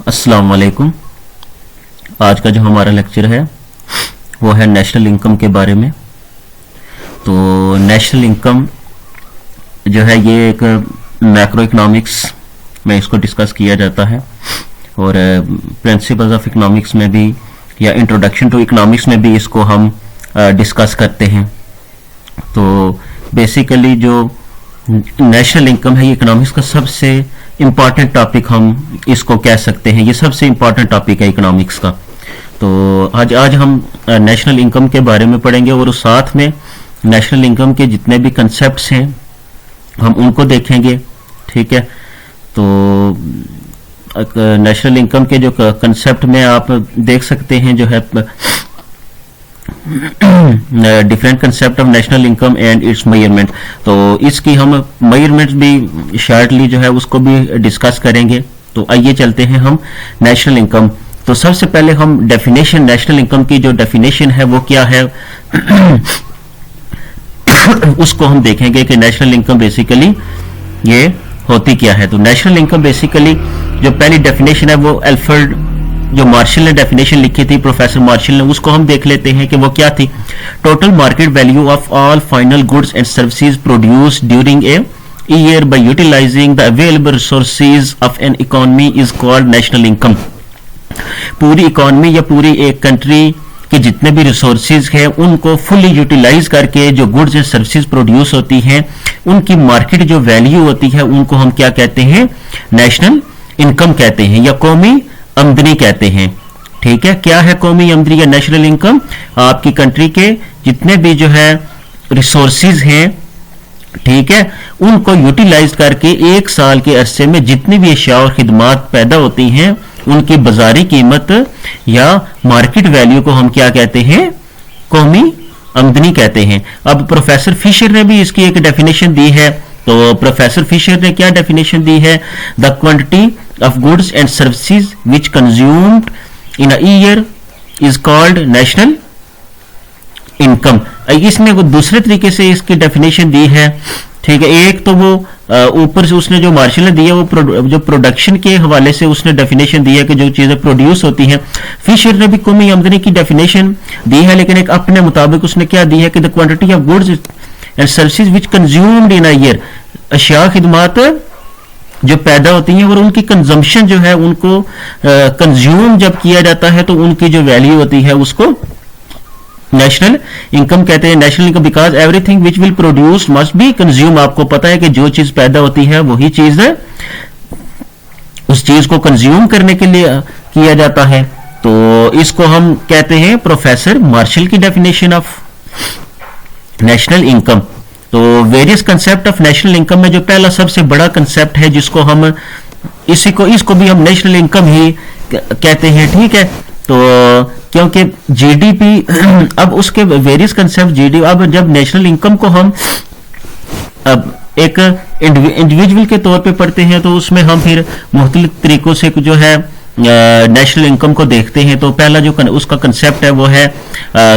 अस्सलाम वालेकुम। आज का जो हमारा लेक्चर है वो है नेशनल इनकम के बारे में। तो नेशनल इनकम जो है ये एक मैक्रो इकोनॉमिक्स में इसको डिस्कस किया जाता है और प्रिंसिपल्स ऑफ इकोनॉमिक्स में भी या इंट्रोडक्शन टू इकोनॉमिक्स में भी इसको हम डिस्कस करते हैं। तो बेसिकली जो नेशनल इनकम है ये इकोनॉमिक्स का सबसे इम्पॉर्टेंट टॉपिक हम इसको कह सकते हैं। ये सबसे इम्पॉर्टेंट टॉपिक है इकोनॉमिक्स का। तो आज हम नेशनल इनकम के बारे में पढ़ेंगे और उस साथ में नेशनल इनकम के जितने भी कंसेप्ट्स हैं हम उनको देखेंगे। ठीक है, तो नेशनल इनकम के जो कंसेप्ट में आप देख सकते हैं जो है different concept of national income and it's measurement. तो इसकी हम मेजरमेंट्स भी शॉर्टली जो है उसको भी डिस्कस करेंगे। तो आइए चलते हैं हम नेशनल इनकम। तो सबसे पहले हम डेफिनेशन, नेशनल इनकम की जो डेफिनेशन है वो क्या है उसको हम देखेंगे कि नेशनल इनकम बेसिकली ये होती क्या है। तो नेशनल इनकम बेसिकली जो पहली डेफिनेशन है वो अल्फ्रेड जो मार्शल ने डेफिनेशन लिखी थी, प्रोफेसर मार्शल ने, उसको हम देख लेते हैं कि वो क्या थी। Total market value of all final goods and services produced during a year by utilising the available resources of an economy is called national income. पूरी इकोनॉमी या पूरी एक कंट्री के जितने भी रिसोर्सेज हैं उनको फुली यूटिलाइज करके जो गुड्स एंड सर्विसेज प्रोड्यूस होती हैं उनकी मार्केट जो वैल्यू होती है उनको हम क्या कहते हैं, नेशनल इनकम कहते हैं या कौमी आमदनी कहते हैं। ठीक है, क्या है कौमी आमदनी या नेशनल इनकम? आपकी कंट्री के जितने भी जो है रिसोर्सेज हैं, ठीक है, उनको यूटिलाइज करके एक साल के अरसे में जितनी भी अशिया और खिदमात पैदा होती हैं उनकी बाजारी कीमत या मार्केट वैल्यू को हम क्या कहते हैं, कौमी आमदनी कहते हैं। अब प्रोफेसर फिशर ने भी इसकी एक डेफिनेशन दी है। तो प्रोफेसर फिशर ने क्या डेफिनेशन दी है? The quantity of goods and services which consumed in a year is called national income। इसने वो दूसरे तरीके से इसकी डेफिनेशन दी है। ठीक है, एक तो वो ऊपर से उसने जो मार्शल ने दिया वो जो प्रोडक्शन के हवाले से उसने डेफिनेशन दी है कि जो चीजें प्रोड्यूस होती हैं। फिशर ने भी कौमी आमदनी की डेफिनेशन दी है, लेकिन एक अपने मुताबिक उसने क्या दी है कि the quantity of goods and services which consumed in a year, अशिया खिदमात जो पैदा होती हैं और उनकी कंजम्पशन जो है उनको कंज्यूम जब किया जाता है तो उनकी जो वैल्यू होती है उसको नेशनल इनकम कहते हैं। National income because everything which will produce must be consume. आपको पता है कि जो चीज पैदा होती है वही चीज है, उस चीज को कंज्यूम करने के लिए किया जाता है। तो इसको हम कहते हैं प्रोफेसर मार्शल की डेफिनेशन ऑफ नेशनल इनकम। तो various concept of national income में जो पहला सबसे बड़ा कंसेप्ट है जिसको हम इसको भी हम नेशनल इनकम ही कहते हैं। ठीक है, तो क्योंकि जीडीपी अब उसके वेरियस कंसेप्ट जीडीपी, अब जब नेशनल इनकम को हम अब एक इंडिविजुअल के तौर पे पढ़ते हैं तो उसमें हम फिर मुख्तलिफ तरीकों से जो है नेशनल इनकम को देखते हैं। तो पहला जो उसका कंसेप्ट है वो है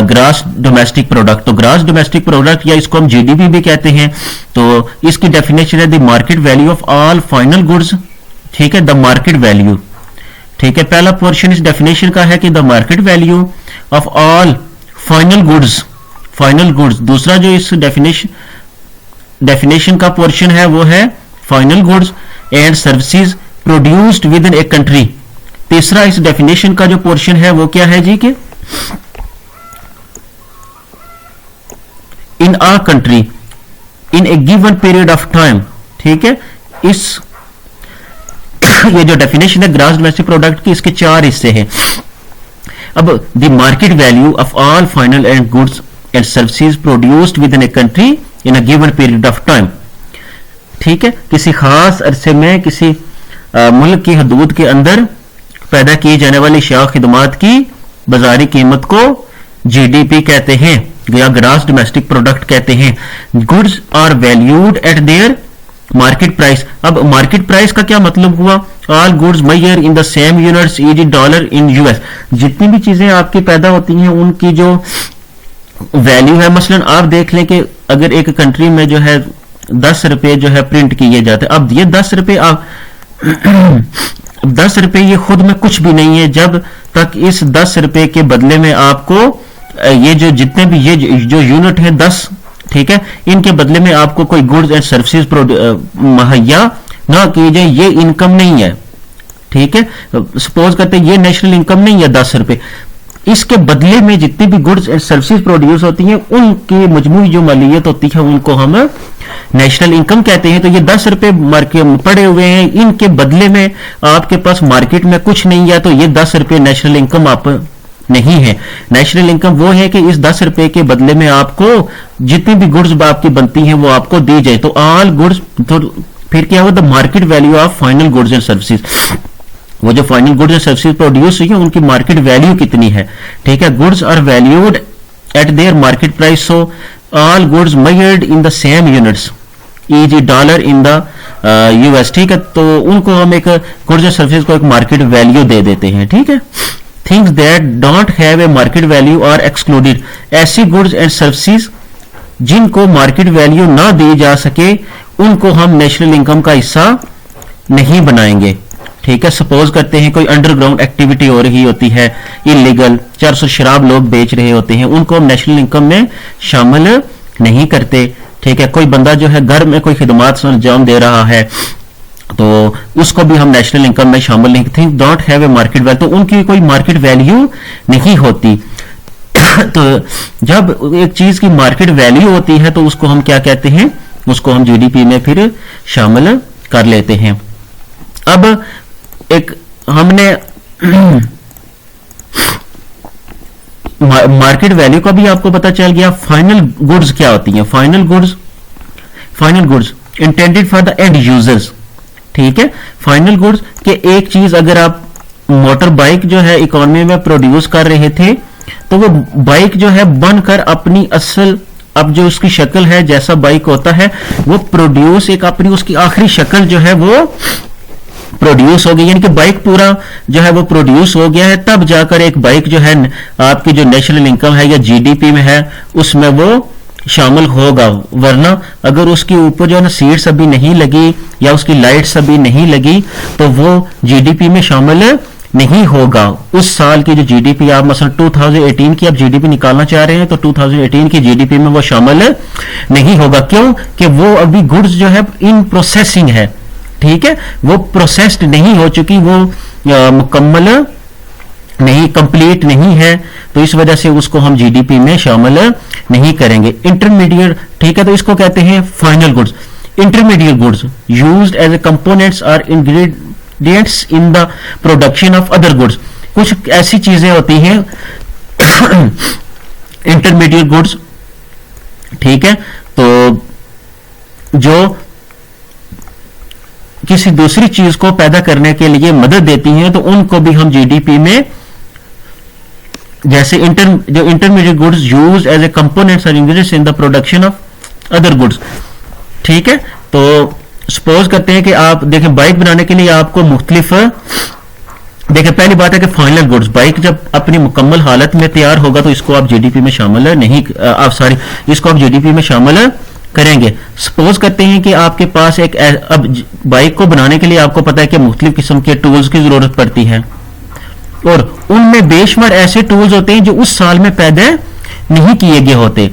ग्रास डोमेस्टिक प्रोडक्ट। तो ग्रास डोमेस्टिक प्रोडक्ट या इसको हम जीडीपी भी कहते हैं। तो इसकी डेफिनेशन है the market value of all final goods. ठीक है, द मार्केट वैल्यू। ठीक है, पहला पोर्शन इस डेफिनेशन का है कि the market value of all final goods. दूसरा जो इस डेफिनेशन का पोर्शन है वो है final goods and services produced with in a country. तीसरा इस डेफिनेशन का जो पोर्शन है वो क्या है जी के in a country in a given period of time. ठीक है, इस ये जो डेफिनेशन है ग्रॉस डोमेस्टिक प्रोडक्ट की, इसके चार हिस्से हैं। अब the market value of all final and goods and services produced with in a country in a given period of time. ठीक है, किसी खास अरसे में किसी मुल्क की हदूद के अंदर पैदा की जाने वाली अशिया खिदमात की बाजारी कीमत को जीडीपी कहते हैं या ग्रॉस डोमेस्टिक प्रोडक्ट कहते हैं। Goods are valued at their market price. अब मार्केट प्राइस का क्या मतलब हुआ? All goods measure in the same units e g. Dollar in US. जितनी भी चीजें आपकी पैदा होती हैं उनकी जो वैल्यू है, मसलन आप देख लें कि अगर एक कंट्री में जो है 10 रुपए जो है प्रिंट किए जाते हैं, अब ये 10 रुपए आप 10 रुपए ये खुद में कुछ भी नहीं है जब तक इस 10 रुपए के बदले में आपको ये जो जितने भी ये जो यूनिट है 10, ठीक है, इनके बदले में आपको कोई गुड्स एंड सर्विसेज मुहैया ना की जाए, ये इनकम नहीं है, ठीक है। सपोज करते हैं ये नेशनल इनकम नहीं है 10 रुपए, इसके बदले में जितनी भी गुड्स एंड सर्विसेज प्रोड्यूस होती हैं उनकी मजमूई जो मालियत होती है उनको हम नेशनल इनकम कहते हैं। तो ये 10 रुपए मार्केट पड़े हुए हैं, इनके बदले में आपके पास मार्केट में कुछ नहीं है, तो ये 10 रुपए नेशनल इनकम आप नहीं है। नेशनल इनकम वो है कि इस 10 रुपए के बदले में आपको जितनी भी गुड्स आपकी बनती हैं वो आपको दी जाए। तो ऑल गुड्स, तो फिर क्या हुआ, the market value of final goods and services, वो जो final goods and services produce हुई है उनकी मार्केट वैल्यू कितनी है, ठीक है। Goods are valued at their market price, so all goods measured in the same units e g. Dollar in the US, ठीक है। तो उनको हम एक गुड्स एंड सर्विसेज को एक मार्केट वैल्यू दे देते हैं, ठीक है। Things that don't have a market value are excluded, ऐसी गुड्स एंड सर्विसेज जिनको मार्केट वैल्यू ना दी जा सके उनको हम नेशनल इनकम का हिस्सा नहीं बनाएंगे, ठीक है। सपोज करते हैं कोई अंडरग्राउंड एक्टिविटी हो रही होती है इलीगल, 400 शराब लोग बेच रहे होते हैं, उनको हम नेशनल इनकम में शामिल नहीं करते, ठीक है। कोई बंदा जो है घर में कोई खिदमात अंजाम दे रहा है तो उसको भी हम नेशनल इनकम में शामिल नहीं करते, don't have a market value, तो उनकी कोई मार्केट वैल्यू नहीं होती। तो जब एक चीज की मार्केट वैल्यू होती है तो उसको हम क्या कहते हैं, उसको हम जीडीपी में फिर शामिल कर लेते हैं। अब एक हमने मार्केट वैल्यू का भी आपको पता चल गया। फाइनल गुड्स क्या होती हैं, final goods intended for the end users, ठीक है। फाइनल गुड्स के एक चीज अगर आप मोटर बाइक जो है इकोनॉमी में प्रोड्यूस कर रहे थे तो वो बाइक जो है बनकर अपनी असल, अब जो उसकी शक्ल है जैसा बाइक होता है वो प्रोड्यूस एक अपनी उसकी आखिरी शक्ल जो है वो प्रोड्यूस हो गई, यानी कि बाइक पूरा जो है वो प्रोड्यूस हो गया है, तब जाकर एक बाइक जो है आपकी जो नेशनल इनकम है या जीडीपी में है उसमें वो शामिल होगा। वरना अगर उसके ऊपर जो है ना सीट्स अभी नहीं लगी या उसकी लाइट्स अभी नहीं लगी तो वो जीडीपी में शामिल नहीं होगा। उस साल की जो जीडीपी आप मसलन 2018 की आप जीडीपी निकालना चाह रहे हैं तो 2018 की जीडीपी में वो शामिल नहीं होगा, क्यों कि वो अभी गुड्स जो है इन प्रोसेसिंग है, ठीक है, वो प्रोसेस्ड नहीं हो चुकी, वो मुकम्मल नहीं, कंप्लीट नहीं है, तो इस वजह से उसको हम जीडीपी में शामिल नहीं करेंगे। इंटरमीडिएट, ठीक है, तो इसको कहते हैं final goods. Intermediate goods used as a components or ingredients in the production of other goods, कुछ ऐसी चीजें होती हैं इंटरमीडिएट गुड्स, ठीक है, तो जो किसी दूसरी चीज को पैदा करने के लिए मदद देती हैं तो उनको भी हम जीडीपी में, जैसे जो intermediate goods used as a components or ingredients in the production of other goods, ठीक है। तो सपोज करते हैं कि आप देखें बाइक बनाने के लिए आपको मुख्तलिफ, देखिए पहली बात है कि फाइनल गुड्स, बाइक जब अपनी मुकम्मल हालत में तैयार होगा तो इसको आप जीडीपी में शामिल नहीं, इसको आप जीडीपी में शामिल करेंगे। सपोज करते हैं कि आपके पास एक, अब बाइक को बनाने के लिए आपको पता है कि मुख्तलिफ किस्म के टूल्स की जरूरत पड़ती है और उनमें बेशुमार ऐसे टूल्स होते हैं जो उस साल में पैदा नहीं किए गए होते,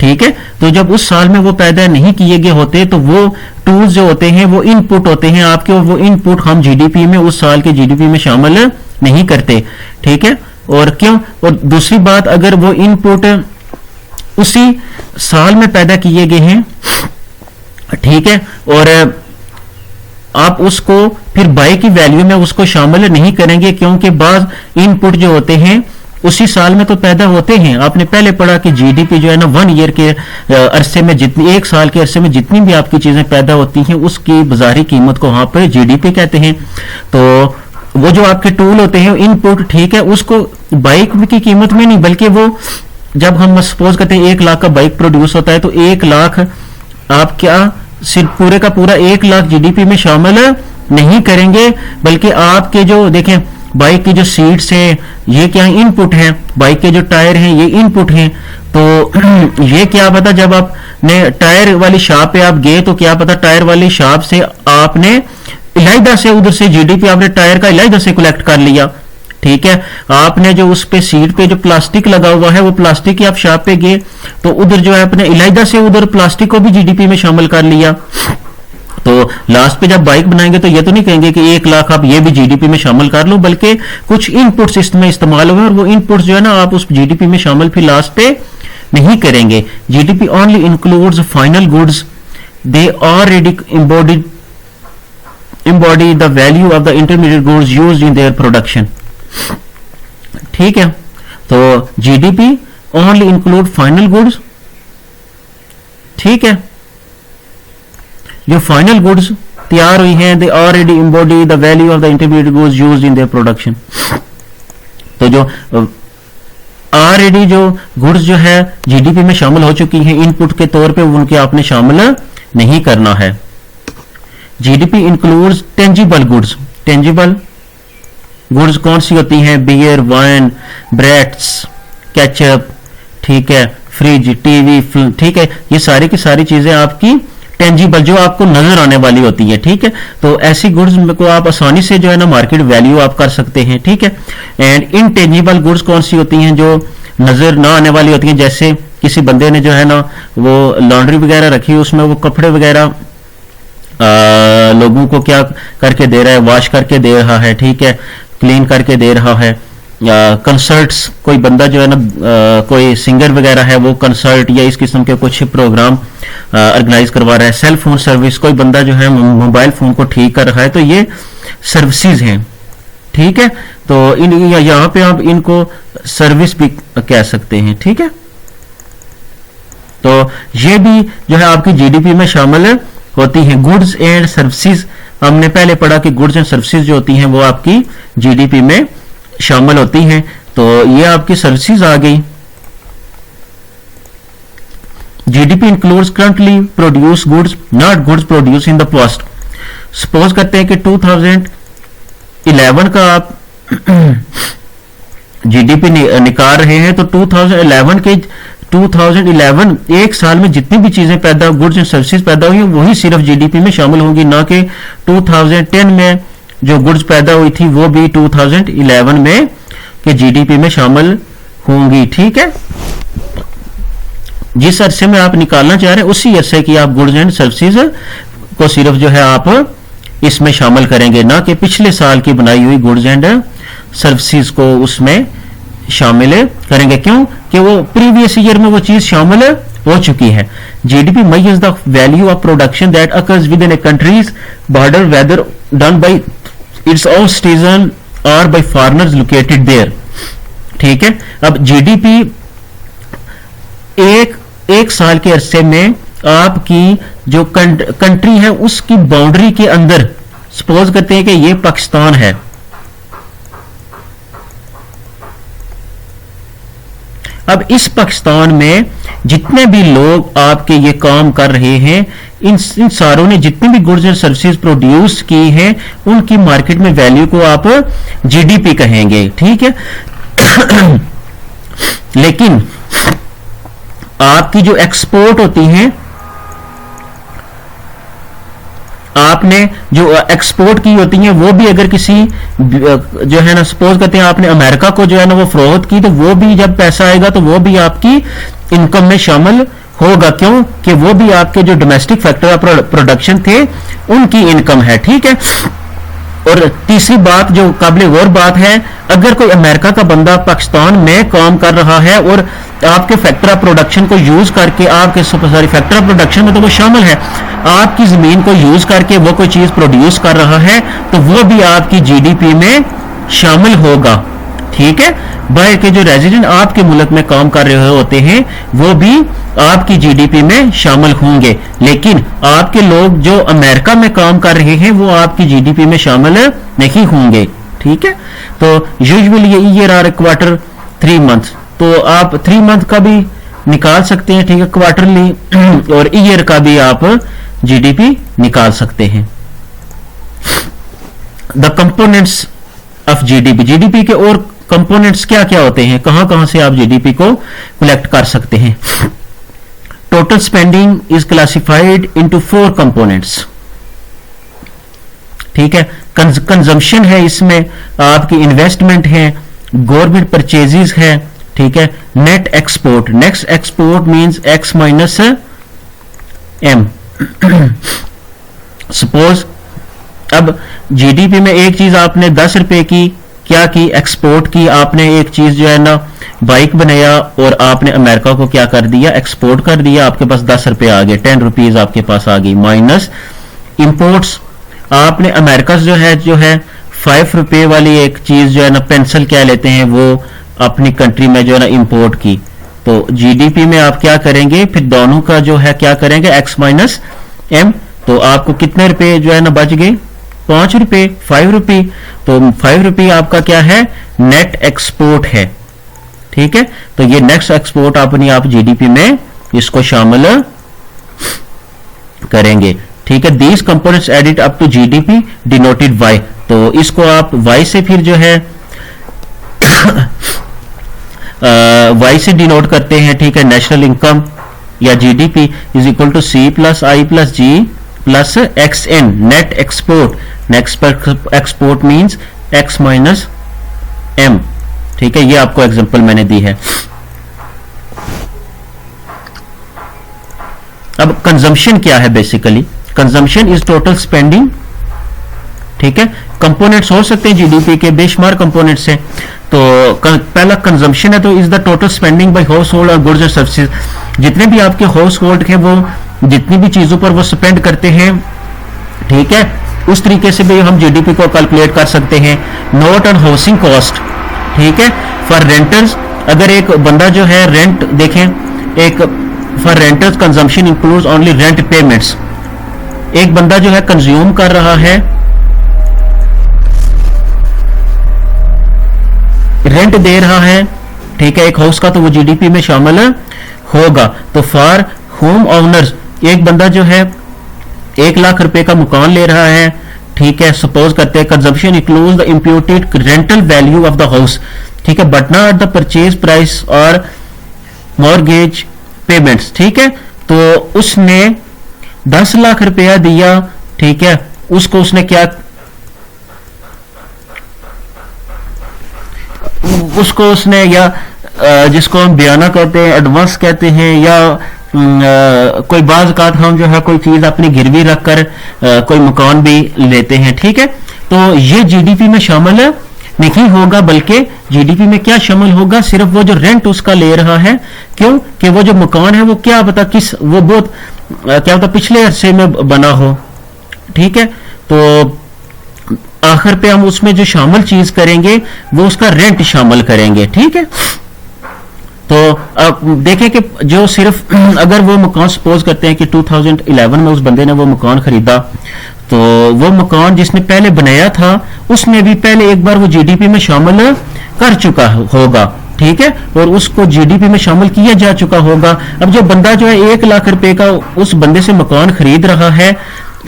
ठीक है। तो जब उस साल में वो पैदा नहीं किए गए होते तो वो टूल्स जो होते हैं वो इनपुट होते हैं आपके, और वो इनपुट हम जीडीपी में, उस साल के जीडीपी में शामिल नहीं करते, ठीक है। और क्यों, और दूसरी बात, अगर वो इनपुट उसी साल में पैदा किए गए हैं, ठीक है, और आप उसको फिर बाई की वैल्यू में उसको शामिल नहीं करेंगे, क्योंकि बाज इनपुट जो होते हैं उसी साल में तो पैदा होते हैं। आपने पहले पढ़ा कि जीडीपी जो है ना 1 ईयर के अरसे में, जितनी एक साल के अरसे में जितनी भी आपकी चीजें पैदा होती हैं उसकी बाजारी कीमत को वहां पर जीडीपी कहते हैं। तो वो जो आपके टूल होते हैं इनपुट, ठीक है, उसको बाइक की कीमत में नहीं, बल्कि वो जब हम सपोज करते हैं 1 लाख का बाइक प्रोड्यूस होता है तो 1 लाख आप क्या सिर्फ पूरे का पूरा 1 लाख जीडीपी में शामिल नहीं करेंगे, बल्कि आपके जो देखें बाइक की जो सीट्स हैं ये क्या इनपुट हैं, बाइक के जो टायर हैं ये इनपुट हैं। तो ये क्या पता जब आपने टायर वाली शॉप पे आप गए तो क्या पता टायर वाली शॉप से आपने इलाइदा से उधर से जीडीपी आपने टायर का इलाइदा से कलेक्ट कर लिया, ठीक है। आपने जो उस पे सीट पे जो प्लास्टिक लगा हुआ है वो प्लास्टिक की आप शॉप पे गए तो उधर जो है अपने इलाइदा से उधर प्लास्टिक को भी जीडीपी में शामिल कर लिया। तो लास्ट पे जब बाइक बनाएंगे तो ये तो नहीं कहेंगे कि 1 लाख आप ये भी जीडीपी में शामिल कर लो, बल्कि कुछ इनपुट्स इसमें इस्तेमाल हुए और वो इनपुट्स जो है ना आप उस जीडीपी में शामिल फिर लास्ट पे नहीं करेंगे। GDP only includes final goods they already embody the value of the intermediate goods used in their production, ठीक है। तो GDP only include final goods, ठीक है, जो फाइनल गुड्स तैयार हुई हैं they already embody the value of the intermediate goods used in their production. तो जो ऑलरेडी जो गुड्स जो है जीडीपी में शामिल हो चुकी हैं इनपुट के तौर पे, उनके आपने शामिल नहीं करना है। GDP includes tangible goods. Tangible goods कौन सी होती हैं? बियर, वाइन, ब्रेड्स, केचप, ठीक है, फ्रिज, टीवी, ठीक है, ये सारी की सारी चीजें आपकी टेंजिबल जो आपको नजर आने वाली होती है, ठीक है। तो ऐसी गुड्स को आप आसानी से जो है ना मार्केट वैल्यू आप कर सकते हैं, ठीक है। एंड इनटेंजिबल गुड्स कौन सी होती हैं? जो नजर ना आने वाली होती हैं, जैसे किसी बंदे ने जो है ना वो लॉन्ड्री वगैरह रखी, उसमें वो कपड़े वगैरह लोगों को क्या करके दे रहा है, वॉश करके दे रहा है, ठीक है, क्लीन करके दे रहा है। कंसर्ट्स, कोई बंदा जो है ना कोई सिंगर वगैरह है वो कंसर्ट या इस किस्म के कुछ प्रोग्राम ऑर्गेनाइज करवा रहा है। सेल फोन सर्विस, कोई बंदा जो है मोबाइल फोन को ठीक कर रहा है, तो ये सर्विसेज हैं, ठीक है। तो यहाँ पे आप इनको सर्विस भी कह सकते हैं, ठीक है। तो ये भी जो है आपकी जीडीपी में शामिल होती हैं। गुड्स एंड सर्विसेज, हमने पहले पढ़ा कि गुड्स एंड सर्विसेज जो होती हैं वो आपकी जीडीपी में शामिल होती हैं। तो ये आपकी सर्विसेज आ गई। GDP includes currently produce goods not goods produce in the past. Suppose करते हैं कि 2011 का आप जीडीपी निकाल रहे हैं, तो 2011 एक साल में जितनी भी चीजें पैदा गुड्स एंड सर्विसेज पैदा हुई वही सिर्फ जीडीपी में शामिल होंगी, ना कि 2010 में जो गुड्स पैदा हुई थी वो भी 2011 में के जीडीपी में शामिल होंगी, ठीक है। जिस अरसे में आप निकालना चाह रहे हैं उसी अरसे की आप गुड्स एंड सर्विसेज को सिर्फ जो है आप इसमें शामिल करेंगे, ना कि पिछले साल की बनाई हुई गुड्स एंड सर्विसेज को उसमें शामिल करेंगे। क्यों? कि वो प्रीवियस ईयर में वो चीज शामिल हो चुकी है। GDP measures the value of production that occurs within a country's border, whether done by its own citizen or by foreigners located there, ठीक है। अब जीडीपी एक साल के अरसे में आपकी जो कंट्री है उसकी बाउंड्री के अंदर, सपोज करते हैं कि ये पाकिस्तान है, अब इस पाकिस्तान में जितने भी लोग आपके ये काम कर रहे हैं, इन सारों ने जितनी भी गुड्स एंड सर्विसेज प्रोड्यूस की हैं उनकी मार्केट में वैल्यू को आप जीडीपी कहेंगे, ठीक है। लेकिन आपकी जो एक्सपोर्ट होती हैं, आपने जो एक्सपोर्ट की होती है वो भी अगर किसी जो है ना सपोज करते हैं आपने अमेरिका को जो है ना वो फरोख्त की, तो वो भी जब पैसा आएगा तो वो भी आपकी इनकम में शामिल होगा। क्यों? कि वो भी आपके जो डोमेस्टिक फैक्टर ऑफ प्रोडक्शन थे उनकी इनकम है, ठीक है। और तीसरी बात जो काबिल गौर बात है, अगर कोई अमेरिका का बंदा पाकिस्तान में काम कर रहा है और आपके फैक्टर ऑफ प्रोडक्शन को यूज करके, आपके सॉरी फैक्टर ऑफ प्रोडक्शन में तो वो शामिल है, आपकी जमीन को यूज करके वो कोई चीज प्रोड्यूस कर रहा है, तो वो भी आपकी जीडीपी में शामिल होगा, ठीक है। बाहर के जो रेजिडेंट आपके मुल्क में काम कर रहे होते हैं वो भी आपकी जीडीपी में शामिल होंगे, लेकिन आपके लोग जो अमेरिका में काम कर रहे हैं वो आपकी जीडीपी में शामिल नहीं होंगे, ठीक है। तो यूजुअली ये ईयर आर क्वार्टर 3 मंथ, तो आप 3 मंथ का भी निकाल सकते हैं, ठीक है, क्वार्टरली, और ईयर का भी आप जीडीपी निकाल सकते हैं। The components of GDP, GDP के और कंपोनेंट्स क्या क्या होते हैं, कहां कहां से आप जीडीपी को कलेक्ट कर सकते हैं। Total spending is classified into 4 components. ठीक है। कंजम्पशन है, इसमें आपकी इन्वेस्टमेंट है, गवर्नमेंट परचेजेस है, ठीक है। Net export, next export means X minus M. Suppose अब जीडीपी में एक चीज आपने 10 रुपए की क्या की, एक्सपोर्ट की, आपने एक चीज जो है ना बाइक बनाया और आपने अमेरिका को क्या कर दिया, एक्सपोर्ट कर दिया, आपके पास 10 रुपए आ गए, 10 रुपीज आपके पास आ गई। माइनस इंपोर्ट्स, आपने अमेरिका जो है 5 रुपए वाली एक चीज जो है ना पेंसिल क्या लेते हैं वो अपनी कंट्री में जो है ना इंपोर्ट की, तो जीडीपी में आप क्या करेंगे, फिर दोनों का जो है क्या करेंगे, एक्स माइनस एम। तो आपको कितने रुपए जो है ना बच गए, 5 रुपए, 5 रुपए। तो 5 रुपए आपका क्या है, नेट एक्सपोर्ट है, ठीक है। तो ये नेक्स्ट एक्सपोर्ट अपनी आप जीडीपी में इसको शामिल करेंगे, ठीक है। These components added up to GDP denoted Y, तो इसको आप वाई से फिर जो है वाई से डिनोट करते हैं, ठीक है। नेशनल इनकम या GDP is equal to C plus I plus G plus X N, net export, next export means X minus M, ठीक है। ये आपको एग्जांपल मैंने दी है। अब कंजम्पशन क्या है, basically consumption is total spending, ठीक है। कंपोनेंट्स हो सकते हैं जीडीपी के, बेशुमार कंपोनेंट्स हैं। तो पहला कंजम्पशन है, तो is the total spending by household और गुड्स एंड सर्विसेज, जितने भी आपके हाउस होल्ड के वो जितनी भी चीजों पर वो स्पेंड करते हैं, ठीक है, उस तरीके से भी हम जीडीपी को कैलकुलेट कर सकते हैं। नोट ऑन हाउसिंग कॉस्ट, ठीक है। फॉर रेंटर्स, अगर एक बंदा जो है रेंट देखें, एक for renters consumption includes only rent payments, एक बंदा जो है कंज्यूम कर रहा है, रेंट दे रहा है, ठीक है, एक हाउस का, तो वो जीडीपी में शामिल होगा। तो फॉर होम ओनर्स, एक बंदा जो है 1 लाख रुपए का मकान ले रहा है, ठीक है, सपोज करते हैं consumption includes the imputed rental value of the house, ठीक है, but not the purchase price और मॉर्गेज पेमेंट्स, ठीक है। तो उसने 10 लाख रुपया दिया, ठीक है, उसको उसने क्या, उसको उसने या जिसको हम बयाना कहते हैं, एडवांस कहते हैं, या कोई बाज़ औक़ात हम जो है कोई चीज अपनी गिरवी रखकर कोई मकान भी लेते हैं, ठीक है। तो ये जीडीपी में शामिल नहीं होगा, बल्कि जीडीपी में क्या शामिल होगा, सिर्फ वो जो रेंट उसका ले रहा है। क्यों कि वो जो मकान है वो क्या पता किस, वो बहुत क्या पता पिछले अरसे में बना हो, ठीक है। तो आखिर पे हम उसमें जो शामिल चीज करेंगे वो उसका रेंट शामिल करेंगे, ठीक है। तो अब देखें कि जो सिर्फ अगर वो मकान सपोज करते हैं कि 2011 में उस बंदे ने वो मकान खरीदा, तो वो मकान जिसने पहले बनाया था उसने भी पहले एक बार वो जीडीपी में शामिल कर चुका होगा, ठीक है, और उसको जीडीपी में शामिल किया जा चुका होगा। अब जो बंदा जो है 1 लाख रुपए का उस बंदे से मकान खरीद रहा है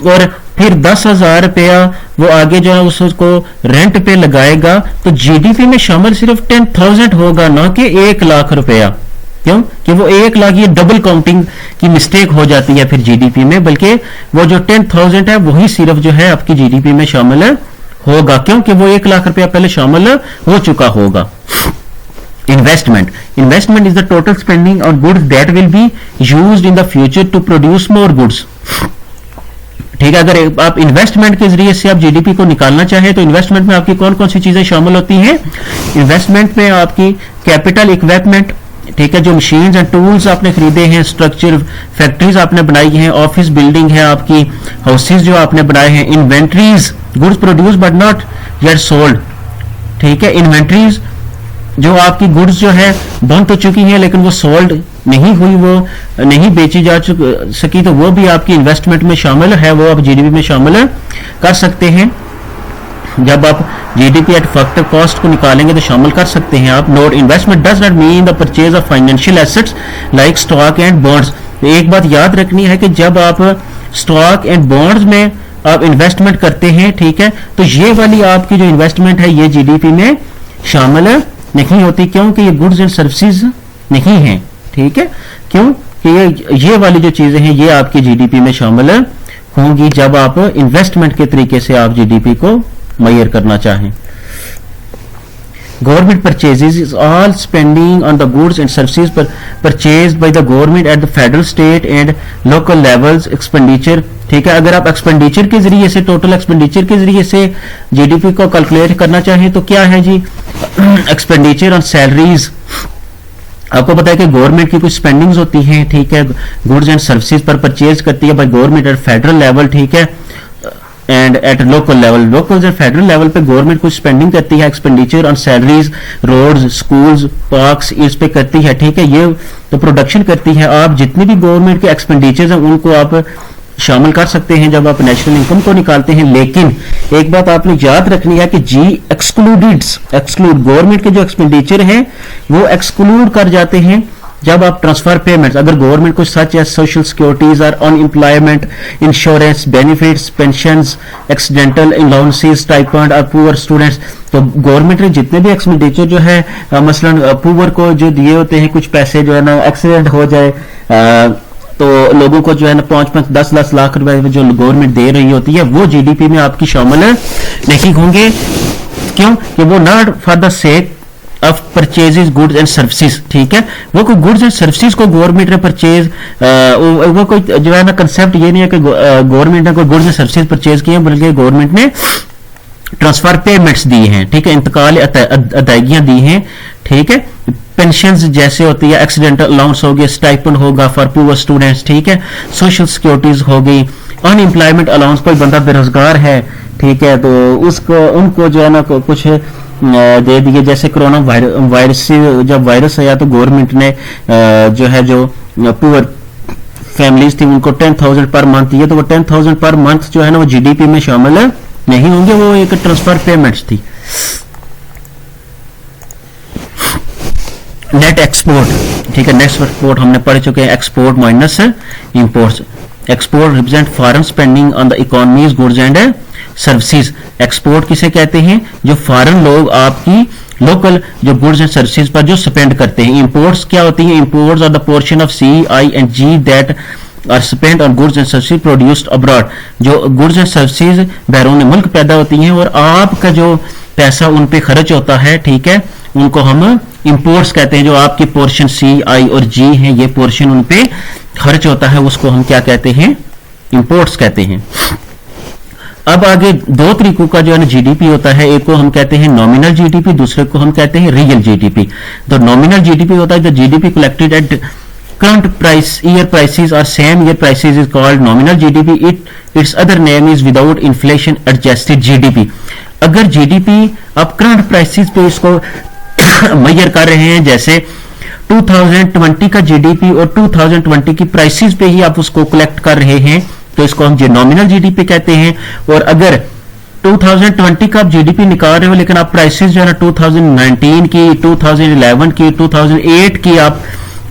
और फिर 10,000 रुपया वो आगे जो है उसको रेंट पे लगाएगा, तो जीडीपी में शामिल सिर्फ 10,000 होगा, ना कि 1 लाख रुपया। क्यों कि वो 1 लाख, ये डबल काउंटिंग की मिस्टेक हो जाती है फिर जीडीपी में, बल्कि वो जो 10,000 है वही सिर्फ जो है आपकी जीडीपी में शामिल होगा, क्योंकि वो 1 लाख रुपया पहले शामिल हो चुका होगा। Investment, investment is the total spending on goods that will be used in the future to produce more goods, ठीक है। अगर आप इन्वेस्टमेंट के जरिए से आप जीडीपी को निकालना चाहें तो इन्वेस्टमेंट में आपकी कौन कौन सी चीजें शामिल होती हैं। इन्वेस्टमेंट में आपकी कैपिटल इक्विपमेंट, ठीक है, जो मशीन्स एंड टूल्स आपने खरीदे हैं, स्ट्रक्चर फैक्ट्रीज आपने बनाई हैं, ऑफिस बिल्डिंग है आपकी, हाउसेज जो आपने बनाए हैं, inventories, goods produce but not yet sold, ठीक है। इन्वेंट्रीज जो आपकी गुड्स जो है बन तो चुकी हैं लेकिन वो सोल्ड नहीं हुई, वो नहीं बेची जा सकी, तो वो भी आपकी इन्वेस्टमेंट में शामिल है, वो आप जीडीपी में शामिल कर सकते हैं। जब आप जीडीपी एट फैक्टर कॉस्ट को निकालेंगे तो शामिल कर सकते हैं आप। Note, investment does not mean the purchase of financial assets like stock and bonds. एक बात याद रखनी है कि जब आप स्टॉक एंड बॉन्ड्स में आप इन्वेस्टमेंट करते हैं, ठीक है, तो ये वाली आपकी जो इन्वेस्टमेंट है ये जीडीपी में शामिल नहीं होती, क्योंकि ये गुड्स एंड सर्विसेज नहीं है, ठीक है। क्यों कि ये वाली जो चीजें हैं ये आपकी जीडीपी में शामिल होंगी जब आप इन्वेस्टमेंट के तरीके से आप जीडीपी को मेजर करना चाहें। Government purchases is all spending on the goods and services purchased by the government at the federal, state and local levels expenditure। ठीक है, अगर आप एक्सपेंडिचर के जरिए से, टोटल एक्सपेंडिचर के जरिए से जीडीपी को कैलकुलेट करना चाहें तो क्या है जी, एक्सपेंडिचर ऑन सैलरीज। आपको पता है कि गवर्नमेंट की कुछ स्पेंडिंग्स होती हैं, ठीक है, गुड्स एंड सर्विसेज पर परचेज करती है by government at federal level, ठीक है, and at local level. Local और फेडरल लेवल पे गवर्नमेंट कुछ स्पेंडिंग करती है, expenditure on salaries, roads, schools, parks, इस पे करती है, ठीक है, ये तो प्रोडक्शन करती है। आप जितने भी गवर्नमेंट के एक्सपेंडिचर्स हैं उनको आप शामिल कर सकते हैं जब आप नेशनल इनकम को निकालते हैं। लेकिन एक बात आपने याद रखनी है कि जी एक्सक्लूड गवर्नमेंट के जो एक्सपेंडिचर हैं वो एक्सक्लूड कर जाते हैं जब आप ट्रांसफर पेमेंट्स, अगर गवर्नमेंट को सच एज सोशल सिक्योरिटीज और unemployment insurance benefits, pensions, accidental allowances, stipend और पुअर स्टूडेंट्स, तो गवर्नमेंट ने जितने भी एक्सपेंडिचर जो है मसलन पुअर को जो दिए होते हैं कुछ पैसे, जो है ना एक्सीडेंट हो जाए तो लोगों को जो है ना 5-5, 10-10 लाख रुपए जो गवर्नमेंट दे रही होती है वो जीडीपी में आपकी शामिल नहीं होंगे। क्यों? कि वो not for the sake of purchases goods and services, ठीक है, वो कोई गुड्स एंड सर्विसेज को गवर्नमेंट ने परचेज, वो कोई जो है ना कंसेप्ट ये नहीं है कि गवर्नमेंट ने कोई गुड्स एंड सर्विसेज परचेज किए, बल्कि गवर्नमेंट ने ट्रांसफर पेमेंट्स दी हैं, ठीक है, इंतकाल अदायगियां दी हैं, ठीक है, पेंशंस जैसे होती है, एक्सीडेंटल अलाउंस हो गया, स्टाइपेंड होगा फॉर पुअर स्टूडेंट्स, ठीक है, सोशल सिक्योरिटीज हो गई, अनएम्प्लॉयमेंट अलाउंस, कोई बंदा बेरोजगार है, ठीक है, तो उसको उनको जो है ना कुछ दे दिए। जैसे कोरोना वायरस से जब वायरस आया तो गवर्नमेंट ने जो है जो पुअर फैमिलीज थी उनको 10,000 पर मंथ दिए, तो वो 10,000 पर मंथ जो है ना वो जीडीपी में शामिल नहीं होंगे, वो एक ट्रांसफर पेमेंट्स थी। नेट एक्सपोर्ट, ठीक है, नेट एक्सपोर्ट हमने पढ़ चुके हैं, export minus imports. Export represent foreign spending on the economies goods and services. Export किसे कहते हैं? जो फॉरेन लोग आपकी लोकल जो गुड्स एंड सर्विसेज पर जो स्पेंड करते हैं। इंपोर्ट्स क्या होती है? Imports are the portion of C, I and G that are spend on goods and services produced abroad. जो गुड्स एंड सर्विसेज बैरून मुल्क पैदा होती हैं और आपका जो पैसा उन पे खर्च होता है, ठीक है, उनको हम इंपोर्ट्स कहते हैं। जो आपकी पोर्शन सी, आई और जी है, ये पोर्शन उन पे खर्च होता है, उसको हम क्या कहते हैं? इंपोर्ट्स कहते हैं। अब आगे दो तरीकों का जो है ना जीडीपी होता है, एक को हम कहते हैं नॉमिनल जीडीपी, दूसरे को हम कहते हैं रियल जीडीपी। तो नॉमिनल जीडीपी होता है the GDP collected at current price year prices और same year prices is called nominal GDP. It's other name is without inflation adjusted GDP. अगर जीडीपी आप करंट प्राइसेस पे इसको मेजर कर रहे हैं, जैसे 2020 का जीडीपी और 2020 की प्राइसेस पे ही आप उसको कलेक्ट कर रहे हैं, तो इसको हम नॉमिनल जीडीपी कहते हैं। और अगर 2020 का आप जीडीपी निकाल रहे हो लेकिन आप प्राइसेस जो है ना 2019 की, 2011 की, 2008 की आप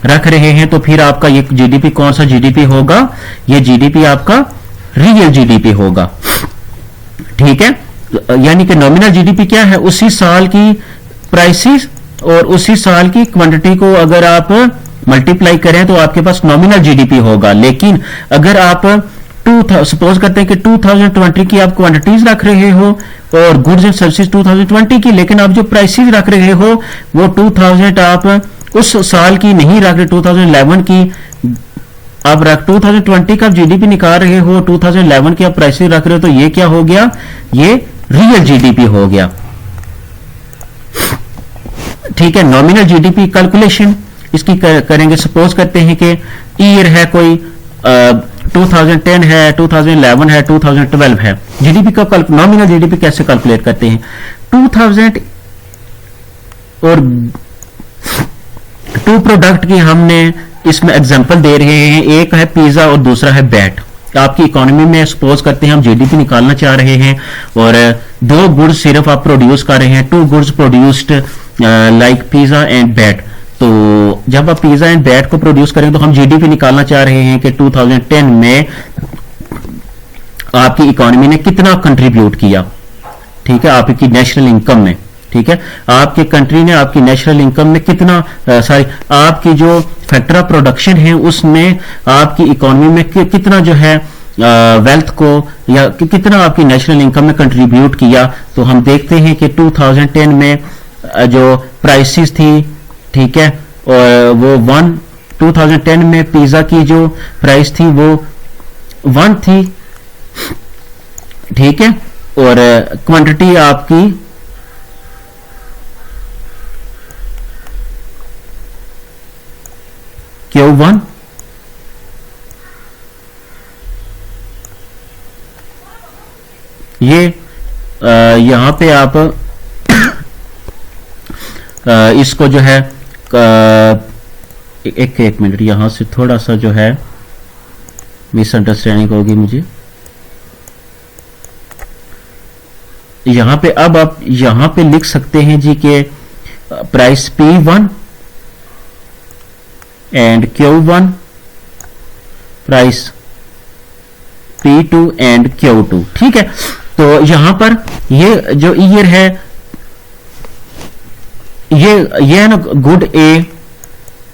रख रहे हैं, तो फिर आपका ये जीडीपी कौन सा जीडीपी होगा? ये जीडीपी आपका रियल जीडीपी होगा, ठीक है। यानी कि नॉमिनल जीडीपी क्या है? उसी साल की प्राइसेस और उसी साल की क्वांटिटी को अगर आप मल्टीप्लाई करें तो आपके पास नॉमिनल जीडीपी होगा। लेकिन अगर आप सपोज करते हैं कि 2020 की आप क्वांटिटीज रख रहे हो और गुड्स एंड सर्विसेज 2020 की, लेकिन आप जो प्राइसेस रख रहे हो वो 2000 आप उस साल की नहीं रख रहे, 2011 की आप 2020 का जीडीपी निकाल रहे हो, 2011 की आप प्राइसेस रख रहे हो, तो ये क्या हो गया? ये रियल जीडीपी हो गया, ठीक है। नॉमिनल जीडीपी कैलकुलेशन इसकी करेंगे। सपोज करते हैं कि ईयर है कोई 2010 है, 2011 है, 2012 है। जीडीपी का नॉमिनल जीडीपी कैसे कैलकुलेट करते हैं? 2000 और टू प्रोडक्ट की हमने इसमें एग्जांपल दे रहे हैं, एक है पिज्जा और दूसरा है बैट। आपकी इकोनॉमी में सपोज करते हैं हम जीडीपी निकालना चाह रहे हैं और दो गुड्स सिर्फ आप प्रोड्यूस कर रहे हैं, two goods produced like pizza and bat. तो जब आप पिज्जा एंड बैट को प्रोड्यूस करेंगे तो हम जीडीपी निकालना चाह रहे हैं कि 2010 में आपकी इकोनॉमी ने कितना कंट्रीब्यूट किया, ठीक है, आपकी नेशनल इनकम में, ठीक है, आपके कंट्री ने आपकी नेशनल इनकम में कितना आपकी जो फैक्टर ऑफ प्रोडक्शन है उसमें आपकी इकोनॉमी में कितना जो है वेल्थ को या कितना आपकी नेशनल इनकम में कंट्रीब्यूट किया, तो हम देखते हैं कि 2010 में जो प्राइसेस थी, ठीक है, और वो 2010 में पिज्जा की जो प्राइस थी वो 1 थी, ठीक है, और क्वांटिटी आपकी Q1 ये यहां पे आप इसको जो है एक मिनट, यहां से थोड़ा सा जो है मिसअंडरस्टैंडिंग होगी मुझे। यहां पे अब आप यहां पे लिख सकते हैं जी के price P1 and Q1, price P2 and Q2, ठीक है। तो यहां पर ये जो ईयर है ये है ना गुड ए,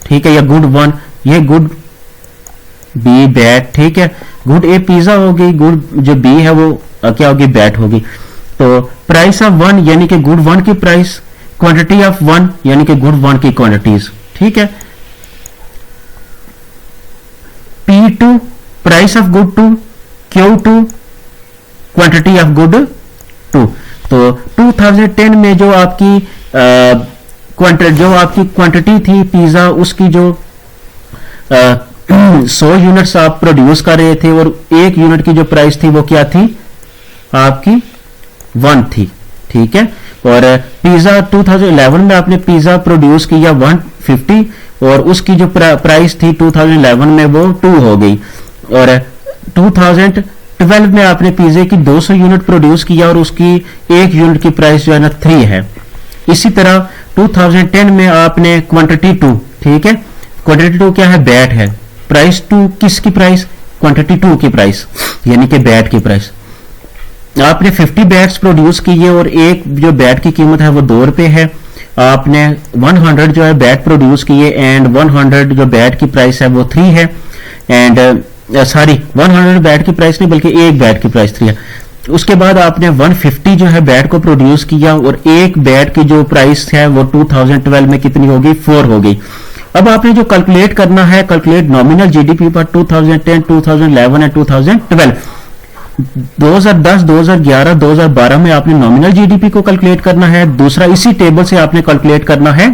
ठीक है, या गुड 1, ये गुड बी बैड, ठीक है, गुड ए पिज्जा होगी, गुड जो बी है वो क्या होगी, बैड होगी। तो प्राइस ऑफ 1 यानी कि गुड 1 की प्राइस, क्वांटिटी ऑफ 1 यानी कि गुड 1 की क्वांटिटीज, ठीक है। P2 price of good 2, Q2 quantity of good 2। तो 2010 में जो आपकी क्वांटिटी थी पिज्जा, उसकी जो 100 यूनिट्स आप प्रोड्यूस कर रहे थे और एक यूनिट की जो प्राइस थी वो क्या थी आपकी 1 थी, ठीक है। और पिज्जा 2011 में आपने पिज्जा प्रोड्यूस किया 150 और उसकी जो प्राइस थी 2011 में वो 2 हो गई। और 2012 में आपने पिज्जे की 200 यूनिट प्रोड्यूस किया और उसकी एक यूनिट की प्राइस जो है ना 3 है। इसी तरह 2010 में आपने क्वांटिटी 2, ठीक है, क्वांटिटी 2 क्या है, बैट है, प्राइस 2 किसकी प्राइस, क्वांटिटी 2 की प्राइस यानी कि बैट की प्राइस। आपने 50 बैट्स प्रोड्यूस किए और एक जो बैट की कीमत है वो 2 रुपए है। आपने 100 जो है बैट प्रोड्यूस किए एंड 100 जो बैट की प्राइस है वो 3 है। एंड सॉरी 100 बैट की प्राइस नहीं बल्कि एक बैट की प्राइस 3 है। उसके बाद आपने 150 जो है बैट को प्रोड्यूस किया और एक बैट की जो प्राइस है वो 2012 में कितनी होगी, 4 हो गई। अब आपने जो कैलकुलेट करना है, कैलकुलेट नॉमिनल जीडीपी पर 2010, 2011 एंड 2012। 2010, 2011, 2012 में आपने नॉमिनल जीडीपी को कैलकुलेट करना है। दूसरा इसी टेबल से आपने कैलकुलेट करना है,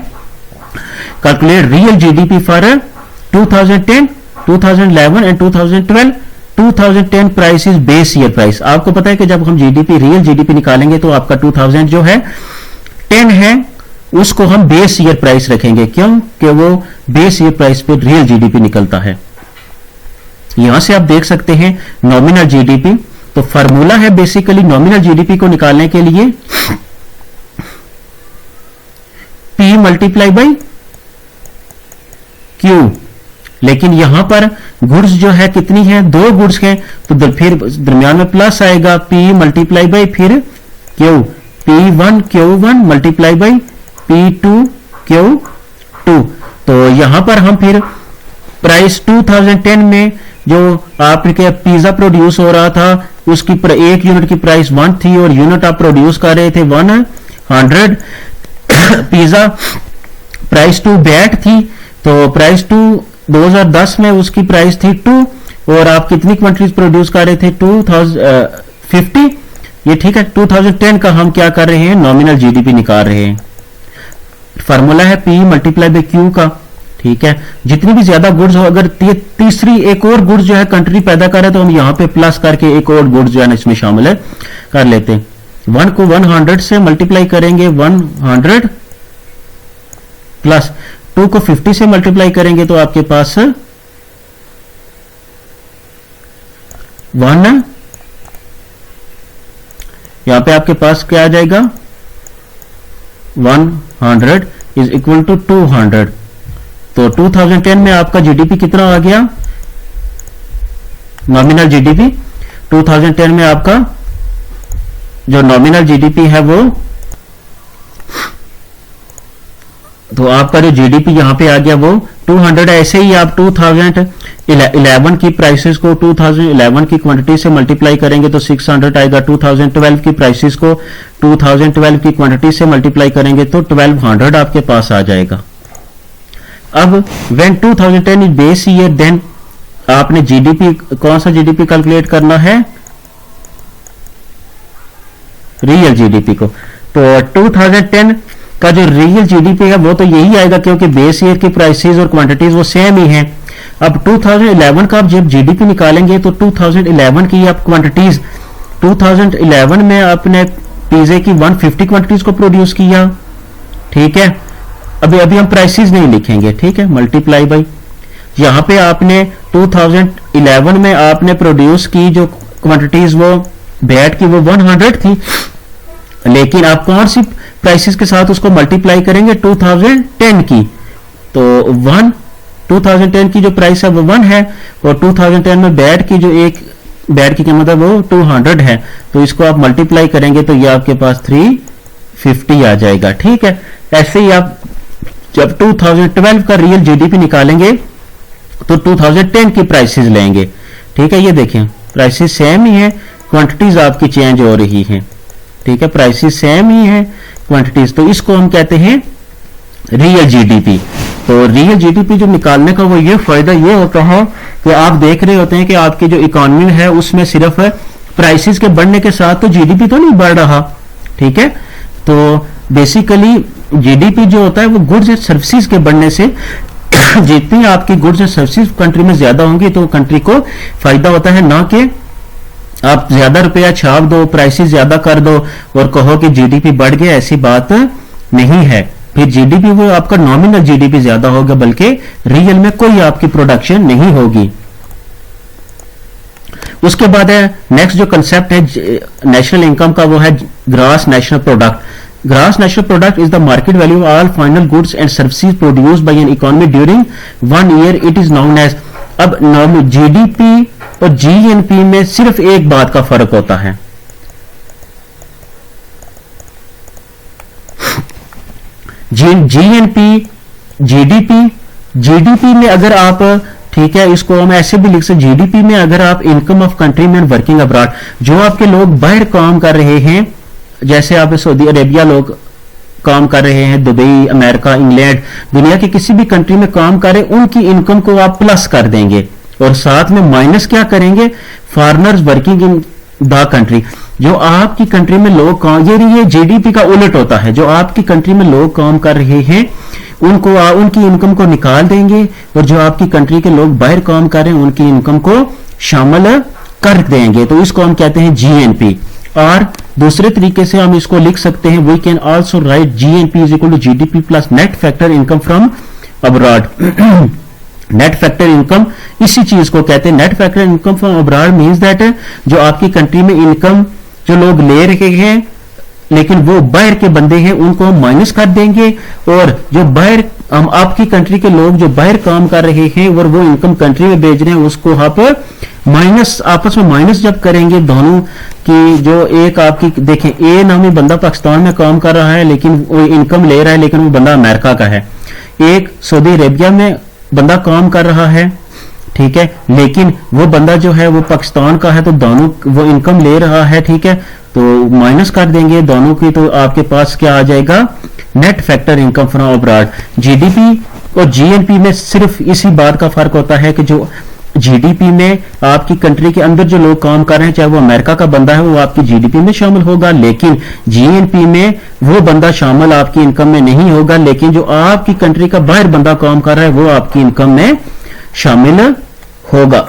calculate real GDP for 2010, 2011 and 2012। 2010 price is base year price. आपको पता है कि जब हम जीडीपी रियल जीडीपी निकालेंगे तो आपका 2000 जो है 10 है उसको हम बेस ईयर प्राइस रखेंगे, क्यों कि वो बेस ईयर प्राइस पे रियल जीडीपी निकलता है। यहां से आप देख सकते हैं नॉमिनल जीडीपी। तो फार्मूला है बेसिकली नॉमिनल जीडीपी को निकालने के लिए P मल्टीप्लाई बाई Q। लेकिन यहां पर गुड्स जो है कितनी है, 2 गुड्स हैं, तो फिर दरमियान में प्लस आएगा P मल्टीप्लाई बाई फिर Q, P1 Q1 multiply by P2 Q2। तो यहां पर हम फिर प्राइस 2010 में जो आपके पिज्जा प्रोड्यूस हो रहा था उसकी एक यूनिट की प्राइस 1 थी और यूनिट आप प्रोड्यूस कर रहे थे 100। पिज्जा प्राइस 2 बैट थी, तो प्राइस 2 2010 में उसकी प्राइस थी 2 और आप कितनी क्वांटिटीज प्रोड्यूस कर रहे थे 2050। ये ठीक है। 2010 का हम क्या कर रहे हैं, नॉमिनल जीडीपी निकाल रहे हैं। फार्मूला है P मल्टीप्लाई बाई Q का, ठीक है। जितनी भी ज्यादा गुड्स हो, अगर तीसरी एक और गुड्स जो है कंट्री पैदा करे तो हम यहां पे प्लस करके एक और गुड्स जो है इसमें शामिल है कर लेते हैं। 1 को 100 से मल्टीप्लाई करेंगे 100 प्लस 2 को 50 से मल्टीप्लाई करेंगे तो आपके पास 1 यहां पे आपके पास क्या आ जाएगा 100 इज इक्वल टू 200। तो 2010 में आपका जीडीपी कितना आ गया, नॉमिनल जीडीपी 2010 में आपका जो नॉमिनल जीडीपी है वो तो आपका जो जीडीपी यहाँ पे आ गया वो 200 है। ऐसे ही आप 2011 की प्राइसेस को 2011 की क्वांटिटी से मल्टीप्लाई करेंगे तो 600 आएगा। 2012 की प्राइसेस को 2012 की क्वांटिटी से मल्टीप्लाई करेंगे तो 1200 आपके पास आ जाएगा। अब when 2010 is base year, then आपने जीडीपी, कौन सा जीडीपी कैलकुलेट करना है, रियल जीडीपी को। तो 2010 का जो रियल जीडीपी है वो तो यही आएगा क्योंकि बेस ईयर की प्राइसेस और क्वांटिटीज वो सेम ही हैं। अब 2011 का आप जब जीडीपी निकालेंगे तो 2011 की आप क्वांटिटीज, 2011 में आपने पिज़्ज़ा की 150 क्वांटिटीज को प्रोड्यूस किया, ठीक है। अभी हम प्राइसेस नहीं लिखेंगे, ठीक है, मल्टीप्लाई बाई, यहां पे आपने 2011 में आपने प्रोड्यूस की जो क्वांटिटीज वो बैट की वो 100 थी, लेकिन आप कौन सी प्राइसेस के साथ उसको मल्टीप्लाई करेंगे, 2010 की। तो 2010 की जो प्राइस है वो 1 है और 2010 में बैट की जो एक बैट की कीमत है वो 200 है, तो इसको आप मल्टीप्लाई करेंगे तो ये आपके पास 350 आ जाएगा, ठीक है। ऐसे ही आप जब 2012 का रियल जीडीपी निकालेंगे तो 2010 की प्राइसेस लेंगे, ठीक है। ये देखें प्राइसेस सेम ही है, क्वांटिटीज आपकी चेंज हो रही हैं, ठीक है, प्राइसेस सेम ही है, क्वांटिटीज, तो इसको हम कहते हैं रियल जीडीपी। तो रियल जीडीपी जो निकालने का वो ये फायदा ये होता है कि आप देख रहे होते हैं कि आपकी जो इकोनॉमी है उसमें सिर्फ प्राइसेस के बढ़ने के साथ तो जीडीपी तो नहीं बढ़ रहा, ठीक है। तो बेसिकली जीडीपी जो होता है वो गुड्स एंड सर्विसेज के बढ़ने से जितनी आपकी गुड्स एंड सर्विसेज कंट्री में ज्यादा होंगी तो कंट्री को फायदा होता है, ना कि आप ज्यादा रुपया छाप दो, प्राइसेस ज्यादा कर दो और कहो कि जीडीपी बढ़ गया, ऐसी बात नहीं है। फिर जीडीपी वो आपका नॉमिनल जीडीपी ज्यादा होगा, बल्कि रियल में कोई आपकी प्रोडक्शन नहीं होगी। उसके बाद है नेक्स्ट जो कंसेप्ट है नेशनल इनकम का, वो है gross national product. Gross national product is the market value of all final goods and services produced by an economy during 1 year, it is known as. अब जीडीपी और GNP में सिर्फ एक बात का फर्क होता है, जीएनपी, जीडीपी में अगर आप, ठीक है, इसको हम ऐसे भी लिख सकते, जीडीपी में अगर आप income of country man working abroad, जो आपके लोग बाहर काम कर रहे हैं, जैसे आप सऊदी अरेबिया लोग काम कर रहे हैं, दुबई, अमेरिका, इंग्लैंड, दुनिया की किसी भी कंट्री में काम कर रहे हैं, उनकी इनकम को आप प्लस कर देंगे और साथ में माइनस क्या करेंगे, foreigners working in the country. जो आपकी कंट्री में लोग काम, ये जीडीपी का उलट होता है, जो आपकी कंट्री में लोग काम कर रहे हैं उनको उनकी इनकम को निकाल देंगे और जो आपकी कंट्री के लोग बाहर काम कर रहे हैं उनकी इनकम को शामिल कर देंगे, तो इसको हम कहते हैं जीएनपी। और दूसरे तरीके से हम इसको लिख सकते हैं, we can also write GNP is equal to GDP plus net factor income from abroad. Net factor income इसी चीज को कहते हैं, net factor income from abroad means that जो आपकी कंट्री में इनकम जो लोग ले रहे हैं लेकिन वो बाहर के बंदे हैं उनको हम माइनस कर देंगे, और जो बाहर हम आपकी कंट्री के लोग जो बाहर काम कर रहे हैं और वो इनकम कंट्री में भेज रहे हैं उसको आप माइनस, आपस में माइनस जब करेंगे दोनों की, जो एक आपकी देखें ए नामी बंदा पाकिस्तान में काम कर रहा है लेकिन वो इनकम ले रहा है लेकिन वो बंदा अमेरिका का है, एक सऊदी अरेबिया में बंदा काम कर रहा है, ठीक है, लेकिन वो बंदा जो है वो पाकिस्तान का है, तो दोनों वो इनकम ले रहा है, ठीक है, तो माइनस कर देंगे दोनों की, तो आपके पास क्या आ जाएगा, net factor income from abroad. GDP और जीएनपी में सिर्फ इसी बात का फर्क होता है कि जो जीडीपी में आपकी कंट्री के अंदर जो लोग काम कर रहे हैं चाहे वो अमेरिका का बंदा है वो आपकी जीडीपी में शामिल होगा, लेकिन जीएनपी में वो बंदा शामिल आपकी इनकम में नहीं होगा, लेकिन जो आपकी कंट्री का बाहर बंदा काम कर रहा है वो आपकी इनकम में शामिल होगा।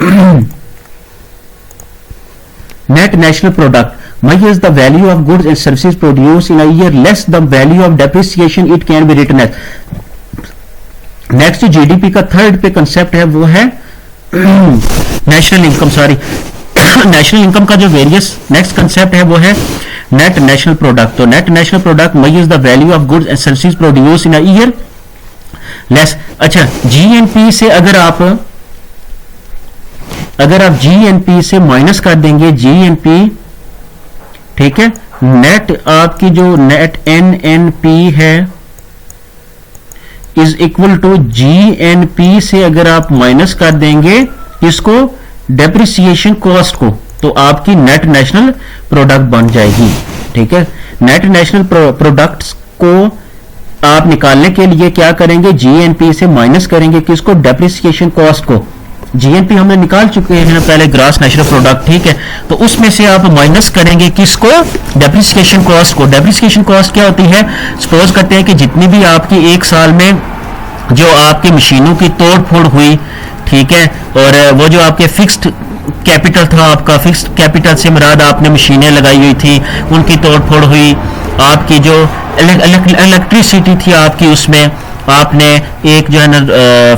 Net national product measures the value of goods and services produced in a year less the value of depreciation, it can be written as। Next GDP का थर्ड पे कंसेप्ट है वो है national income, sorry national income का जो various next concept है वो है नेट नेशनल प्रोडक्ट। तो net national product measures the value of goods and services produced in a year less। अच्छा, जीएनपी से अगर आप जीएनपी से माइनस कर देंगे जीएनपी, ठीक है, नेट आपकी जो नेट एनएनपी है इज इक्वल टू GNP से अगर आप माइनस कर देंगे इसको, डेप्रिसिएशन कॉस्ट को, तो आपकी नेट नेशनल प्रोडक्ट बन जाएगी। ठीक है, नेट नेशनल प्रोडक्ट्स को आप निकालने के लिए क्या करेंगे, GNP से माइनस करेंगे किसको, डेप्रिसिएशन कॉस्ट को। GNP हमने निकाल चुके हैं पहले, ग्रॉस नेशनल प्रोडक्ट। ठीक है, तो उसमें से आप माइनस करेंगे किसको, डेप्रिसिएशन कॉस्ट को। डेप्रिसिएशन कॉस्ट क्या होती है, सपोज करते हैं कि जितनी भी आपकी एक साल में जो आपकी मशीनों की तोड़ फोड़ हुई, ठीक है, और वो जो आपके फिक्स्ड कैपिटल था, आपका फिक्स्ड कैपिटल से मुराद आपने मशीनें लगाई हुई थी, उनकी तोड़ फोड़ हुई, आपकी जो इलेक्ट्रिसिटी थी आपकी, उसमें आपने एक जो है ना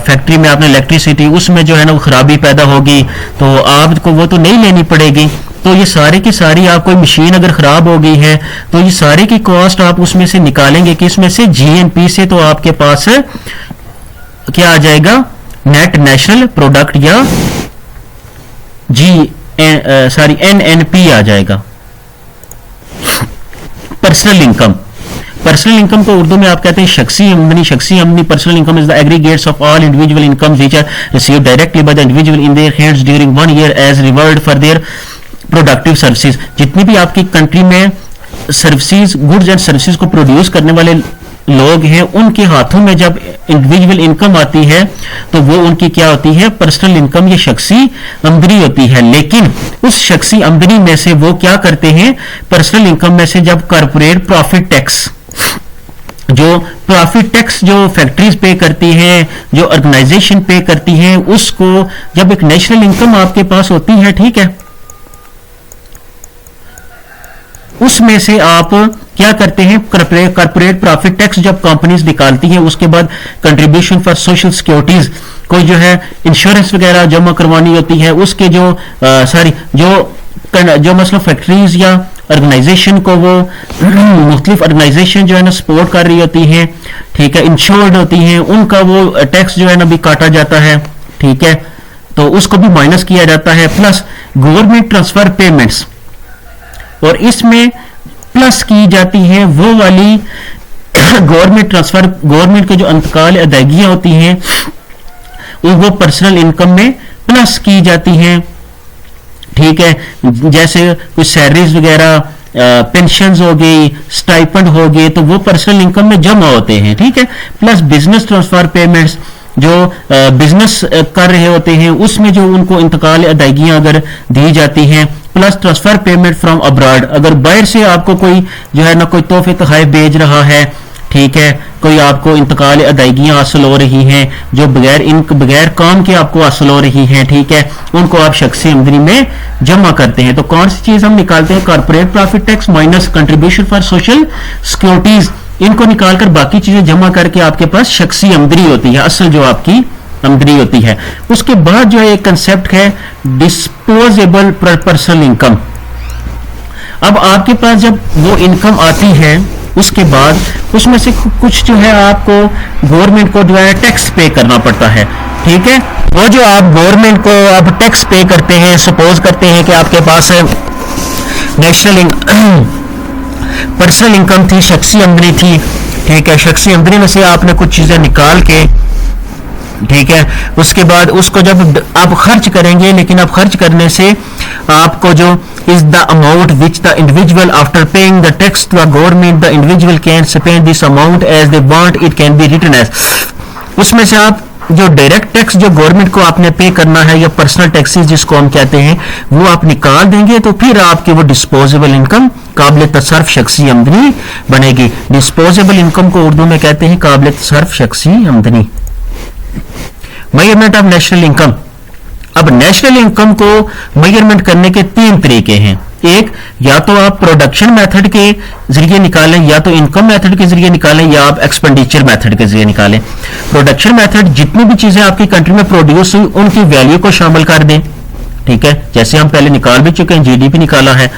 फैक्ट्री में आपने इलेक्ट्रिसिटी, उसमें जो है ना वो खराबी पैदा होगी, तो आपको वो तो नहीं लेनी पड़ेगी। तो ये सारे की सारी, आप कोई मशीन अगर खराब हो गई है तो ये सारे की कॉस्ट आप उसमें से निकालेंगे, किसमें से, GNP से। तो आपके पास क्या आ जाएगा, नेट नेशनल प्रोडक्ट या NNP आ जाएगा। पर्सनल इनकम, पर्सनल इनकम को उर्दू में आप कहते हैं शख्सी आमदनी। शख्सी आमदनी, personal income is the aggregates of all individual incomes which are received directly by the individual in their hands during 1 year as reward for their productive services. जितनी भी आपकी कंट्री में सर्विसेज, गुड्स एंड सर्विसेज को produce करने वाले लोग हैं, उनके हाथों में जब इंडिविजुअल इनकम आती है तो वो उनकी क्या होती है, पर्सनल इनकम, ये शख्सी आमदनी होती है। लेकिन उस शख्सी आमदनी में से वो क्या करते हैं, पर्सनल इनकम में से जब कॉर्पोरेट प्रॉफिट टैक्स, जो प्रॉफिट टैक्स जो फैक्ट्रीज पे करती हैं, जो ऑर्गेनाइजेशन पे करती हैं, उसको जब एक नेशनल इनकम आपके पास होती है, ठीक है, उसमें से आप क्या करते हैं, कॉर्पोरेट प्रॉफिट टैक्स जब कंपनीज निकालती हैं, उसके बाद कंट्रीब्यूशन फॉर सोशल सिक्योरिटीज, कोई जो है इंश्योरेंस वगैरह जमा करवानी होती है, उसके जो जो मतलब फैक्ट्रीज या ऑर्गेनाइजेशन को वो मुख्तलिफ ऑर्गेनाइजेशन जो है ना सपोर्ट कर रही होती है, ठीक है, इंश्योर्ड होती हैं, उनका वो टैक्स जो है ना भी काटा जाता है। ठीक है, तो उसको भी माइनस किया जाता है। प्लस गवर्नमेंट ट्रांसफर पेमेंट्स, और इसमें प्लस की जाती है वो वाली गवर्नमेंट ट्रांसफर, गवर्नमेंट के जो अंतकाल अदायगियां होती हैं वो पर्सनल इनकम में प्लस की जाती हैं। ठीक है, जैसे कुछ सैलरीज वगैरह, पेंशंस हो गई, स्टाइपेंड हो गए, तो वो पर्सनल इनकम में जमा होते हैं। ठीक है, प्लस बिजनेस ट्रांसफर पेमेंट्स, जो बिजनेस कर रहे होते हैं उसमें जो उनको इंतकाल अदायगियां अगर दी जाती हैं, plus transfer payment from abroad, अगर बाहर से आपको कोई जो है ना कोई तोहफे तोहफे भेज रहा है, ठीक है, कोई आपको इंतकाल अदायगियां हासिल हो रही हैं जो बगैर काम के आपको हासिल हो रही हैं, ठीक है, उनको आप शख्सी आमदनी में जमा करते हैं। तो कौन सी चीज हम निकालते हैं, corporate profit tax minus contribution for social securities, इनको निकालकर बाकी चीजें जमा करके आपके पास शख्सी आमदनी होती है, असल जो आपकी आमदनी होती है। उसके बाद जो है एक कंसेप्ट है डिस्पोजेबल पर्सनल इनकम। अब आपके पास जब वो इनकम आती है उसके बाद उसमें से कुछ जो है आपको गवर्नमेंट को जो है टैक्स पे करना पड़ता है। ठीक है, वो जो आप गवर्नमेंट को आप टैक्स पे करते हैं, सपोज करते हैं कि आपके पास नेशनल पर्सनल इनकम थी, शख्सी आमदनी थी, ठीक है, शख्सी आमदनी में से आपने कुछ चीजें निकाल के, ठीक है, उसके बाद उसको जब आप खर्च करेंगे, लेकिन आप खर्च करने से आपको जो is the amount which the individual after paying the tax to the government the individual can spend this amount as they want it can be written as, उसमें से आप जो डायरेक्ट टैक्स जो गवर्नमेंट को आपने पे करना है या पर्सनल टैक्सेस जिसको हम कहते हैं वो आप निकाल देंगे, तो फिर आपकी वो डिस्पोजेबल इनकम काबिल तसर्फ शख्सी आमदनी बनेगी। डिस्पोजेबल इनकम को उर्दू में कहते हैं काबिल तसर्फ शख्सी आमदनी। Measurement of national income. अब नेशनल इनकम को मेजरमेंट करने के 3 तरीके हैं। एक, या तो आप प्रोडक्शन मेथड के जरिए निकालें, या तो इनकम मेथड के जरिए निकालें, या आप एक्सपेंडिचर मेथड के जरिए निकालें। प्रोडक्शन मेथड जितनी भी चीजें आपकी कंट्री में प्रोड्यूस हुई उनकी वैल्यू को शामिल कर दें, ठीक है, जैसे हम पहले निकाल भी चुके हैं, जीडीपी निकाला है।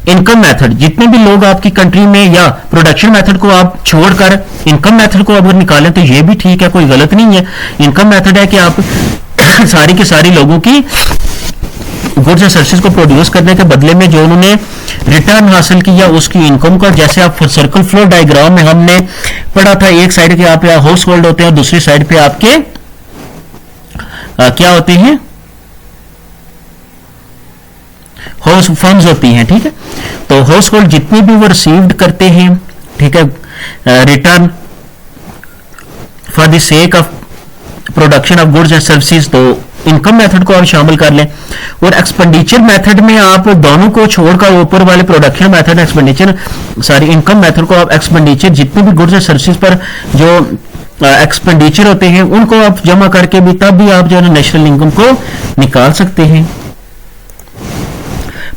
इनकम मेथड, जितने भी लोग आपकी कंट्री में, या प्रोडक्शन मेथड को आप छोड़कर इनकम मेथड को अगर निकालें तो ये भी ठीक है, कोई गलत नहीं है। इनकम मेथड है कि आप सारी के सारी लोगों की गुड्स एंड सर्विसेज को प्रोड्यूस करने के बदले में जो उन्होंने रिटर्न हासिल किया उसकी इनकम का, जैसे आप सर्कल फ्लो डायग्राम में हमने पढ़ा था, एक साइड के आप हाउस होल्ड होते हैं और दूसरी साइड पे आपके क्या होते हैं, हाउस फर्म्स होती हैं, ठीक है। तो हाउस होल्ड जितने भी वो रिसीव्ड करते हैं, ठीक है, return for the sake of production of goods and services, तो इनकम मेथड को आप शामिल कर लें। और एक्सपेंडिचर मेथड में आप दोनों को छोड़कर ऊपर वाले production method, expenditure sorry income method को आप एक्सपेंडिचर जितने भी गुड्स एंड सर्विसेज पर जो एक्सपेंडिचर होते हैं उनको आप जमा करके भी तब भी आप जो है नेशनल इनकम को निकाल सकते हैं।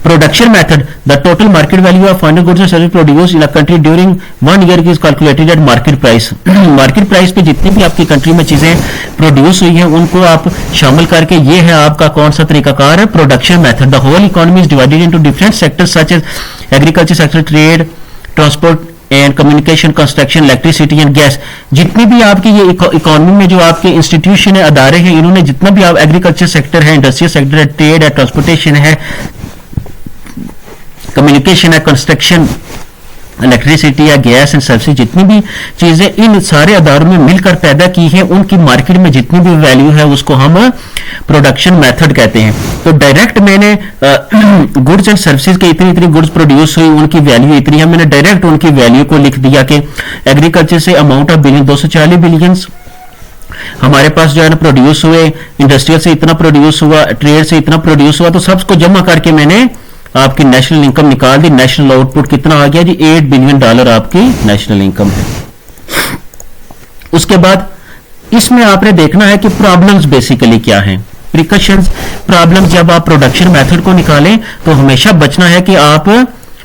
Production method, the total market value of final goods and service produce in a country during 1 year is calculated at market price. Market price पे जितनी भी आपकी कंट्री में चीजें प्रोड्यूस हुई हैं उनको आप शामिल करके, ये है आपका कौन सा तरीकाकार है, production method. The whole economy is divided into different sectors such as agriculture sector, trade, transport and communication, construction, electricity and gas. जितनी भी आपकी ये इकोनॉमी में जो आपके इंस्टीट्यूशन है, अदारे हैं, इन्होंने जितना भी आप एग्रीकल्चर सेक्टर है, इंडस्ट्रियल सेक्टर है, ट्रेड है, ट्रांसपोर्टेशन है, कम्युनिकेशन है, कंस्ट्रक्शन, इलेक्ट्रिसिटी या गैस एंड सर्विस, जितनी भी चीजें इन सारे अदारों में मिलकर पैदा की है, उनकी मार्केट में जितनी भी वैल्यू है उसको हम प्रोडक्शन मेथड कहते हैं। तो डायरेक्ट मैंने गुड्स एंड सर्विसेज के इतनी इतनी गुड्स प्रोड्यूस हुई, उनकी वैल्यू इतनी है, मैंने डायरेक्ट उनकी वैल्यू को लिख दिया कि एग्रीकल्चर से अमाउंट ऑफ बिलियन 240 बिलियन हमारे पास जो है ना प्रोड्यूस हुए, इंडस्ट्रियल से इतना प्रोड्यूस हुआ, ट्रेड से इतना प्रोड्यूस हुआ, तो सबको जमा करके मैंने आपकी नेशनल इनकम निकाल दी। नेशनल आउटपुट कितना आ गया जी, $8 बिलियन आपकी नेशनल इनकम है। उसके बाद इसमें आपने देखना है कि प्रॉब्लम्स बेसिकली क्या हैं, प्रिकॉशंस। प्रॉब्लम जब आप प्रोडक्शन मेथड को निकालें तो हमेशा बचना है कि आप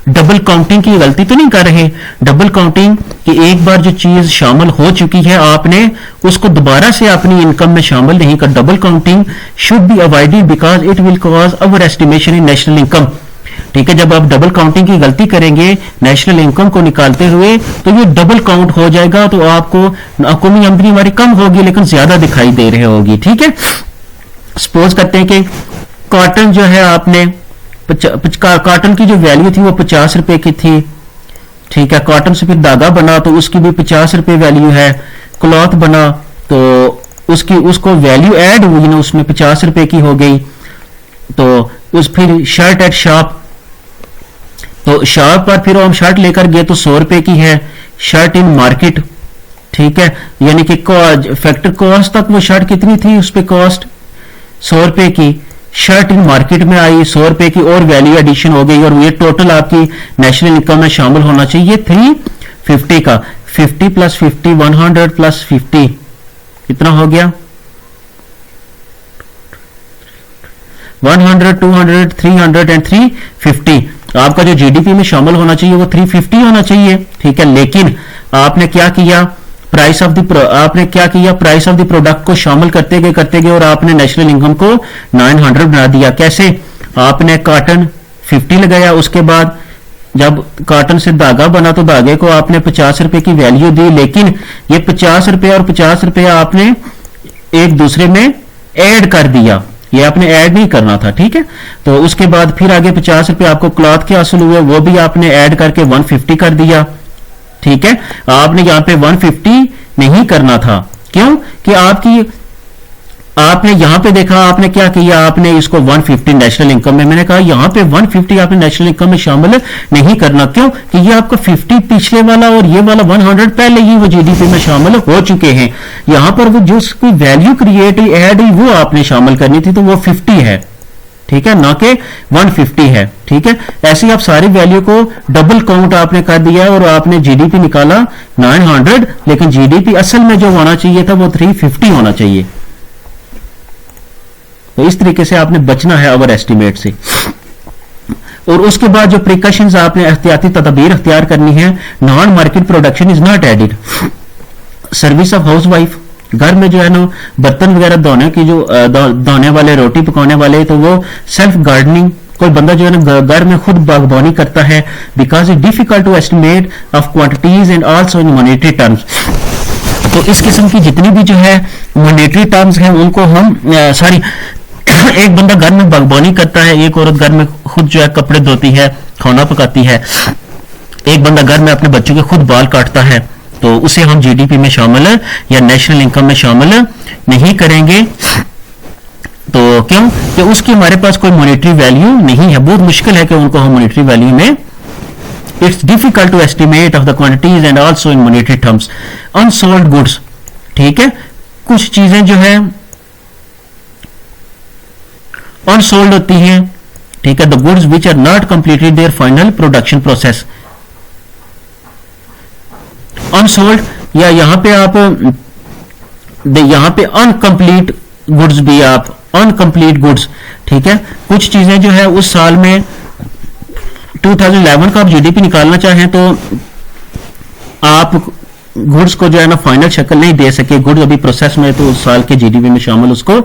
डबल काउंटिंग की गलती तो नहीं कर रहे। डबल काउंटिंग कि एक बार जो चीज शामिल हो चुकी है आपने उसको दोबारा से अपनी इनकम में शामिल नहीं कर। Double counting should be avoided because it will cause over estimation in national income. ठीक है, जब आप डबल काउंटिंग की गलती करेंगे नेशनल इनकम को निकालते हुए तो ये डबल काउंट हो जाएगा, तो आपको कौमी आमदनी हमारी कम होगी लेकिन ज्यादा दिखाई दे रही होगी। ठीक है, सपोज करते हैं कि कॉटन जो है आपने कॉटन की जो वैल्यू थी वो 50 रुपए की थी। ठीक है, कॉटन से फिर धागा बना तो उसकी भी 50 रुपए वैल्यू है। क्लॉथ बना तो उसको वैल्यू ऐड हुई ना, उसमें 50 रुपए की हो गई। तो उस फिर शर्ट एट शॉप, तो शॉप पर फिर हम शर्ट लेकर गए तो 100 रुपए की है। शर्ट इन मार्केट, ठीक है, यानी कि फैक्टर कॉस्ट तक वो शर्ट कितनी थी, उस पर कॉस्ट 100 रुपए की। शर्ट इन मार्केट में आई 100 रुपए की और वैल्यू एडिशन हो गई और ये टोटल आपकी नेशनल इनकम में शामिल होना चाहिए 350 का। 50 प्लस 50 100 प्लस 50 कितना हो गया, 100 200 300 एंड 350। आपका जो जीडीपी में शामिल होना चाहिए वो 350 होना चाहिए। ठीक है, लेकिन आपने क्या किया, प्राइस ऑफ द प्रोडक्ट को शामिल करते गए और आपने नेशनल इनकम को 900 बना दिया। कैसे, आपने कॉटन 50 लगाया, उसके बाद जब कॉटन से धागा बना तो धागे को आपने 50 रुपए की वैल्यू दी, लेकिन ये 50 रुपए और 50 रुपए आपने एक दूसरे में ऐड कर दिया, ये आपने ऐड नहीं करना था। ठीक है, तो उसके बाद फिर आगे 50 रुपए आपको क्लॉथ के हासिल हुए, वो भी आपने ऐड करके 150 कर दिया। ठीक है, आपने यहां पे 150 नहीं करना था, क्यों कि आपने यहां पे देखा, आपने क्या किया, आपने इसको 150 नेशनल इनकम में, मैंने कहा यहां पे 150 आपने नेशनल इनकम में शामिल नहीं करना, क्यों कि ये आपका 50 पिछले वाला और ये वाला 100 पहले ही वो जीडीपी में शामिल हो चुके हैं। यहां पर वो जो कोई वैल्यू क्रिएट हुई ऐड हुई वो आपने शामिल करनी थी, तो वो 50 है। ठीक है, ना कि 150 है। ठीक है, ऐसे ही आप सारी वैल्यू को डबल काउंट आपने कर दिया और आपने जीडीपी निकाला 900, लेकिन जीडीपी असल में जो होना चाहिए था वो 350 होना चाहिए। तो इस तरीके से आपने बचना है ओवर एस्टिमेट से। और उसके बाद जो प्रिकॉशंस आपने एहतियाती तदबीर अख्तियार करनी है, non market production is not added. Service of house wife, घर में जो है ना बर्तन वगैरह धोने की, जो धोने वाले, रोटी पकाने वाले, तो वो सेल्फ गार्डनिंग, कोई बंदा जो है ना घर में खुद बागबानी करता है, because it difficult to estimate of quantities and also in monetary terms. तो इस किस्म की जितनी भी जो है मॉनेटरी टर्म्स हैं उनको हम एक बंदा घर में बागबानी करता है, एक औरत घर में खुद जो है कपड़े धोती है, खाना पकाती है, एक बंदा घर में अपने बच्चों के खुद बाल काटता है, तो उसे हम जीडीपी में शामिल या नेशनल इनकम में शामिल नहीं करेंगे। तो क्यों? कि उसकी हमारे पास कोई मॉनेटरी वैल्यू नहीं है, बहुत मुश्किल है कि उनको हम मॉनेटरी वैल्यू में, it's difficult to estimate of the quantities and also in monetary terms. Unsold goods, ठीक है, कुछ चीजें जो है अनसोल्ड होती हैं, ठीक है, the goods which are not completed their final production process. Unsold या यहां पे आप यहां पे अनकंप्लीट गुड्स भी, आप अनकंप्लीट गुड्स, ठीक है, कुछ चीजें जो है उस साल में 2011 का आप जीडीपी निकालना चाहें तो आप गुड्स को जो है ना फाइनल शक्ल नहीं दे सके, गुड्स अभी प्रोसेस में, तो उस साल के जीडीपी में शामिल उसको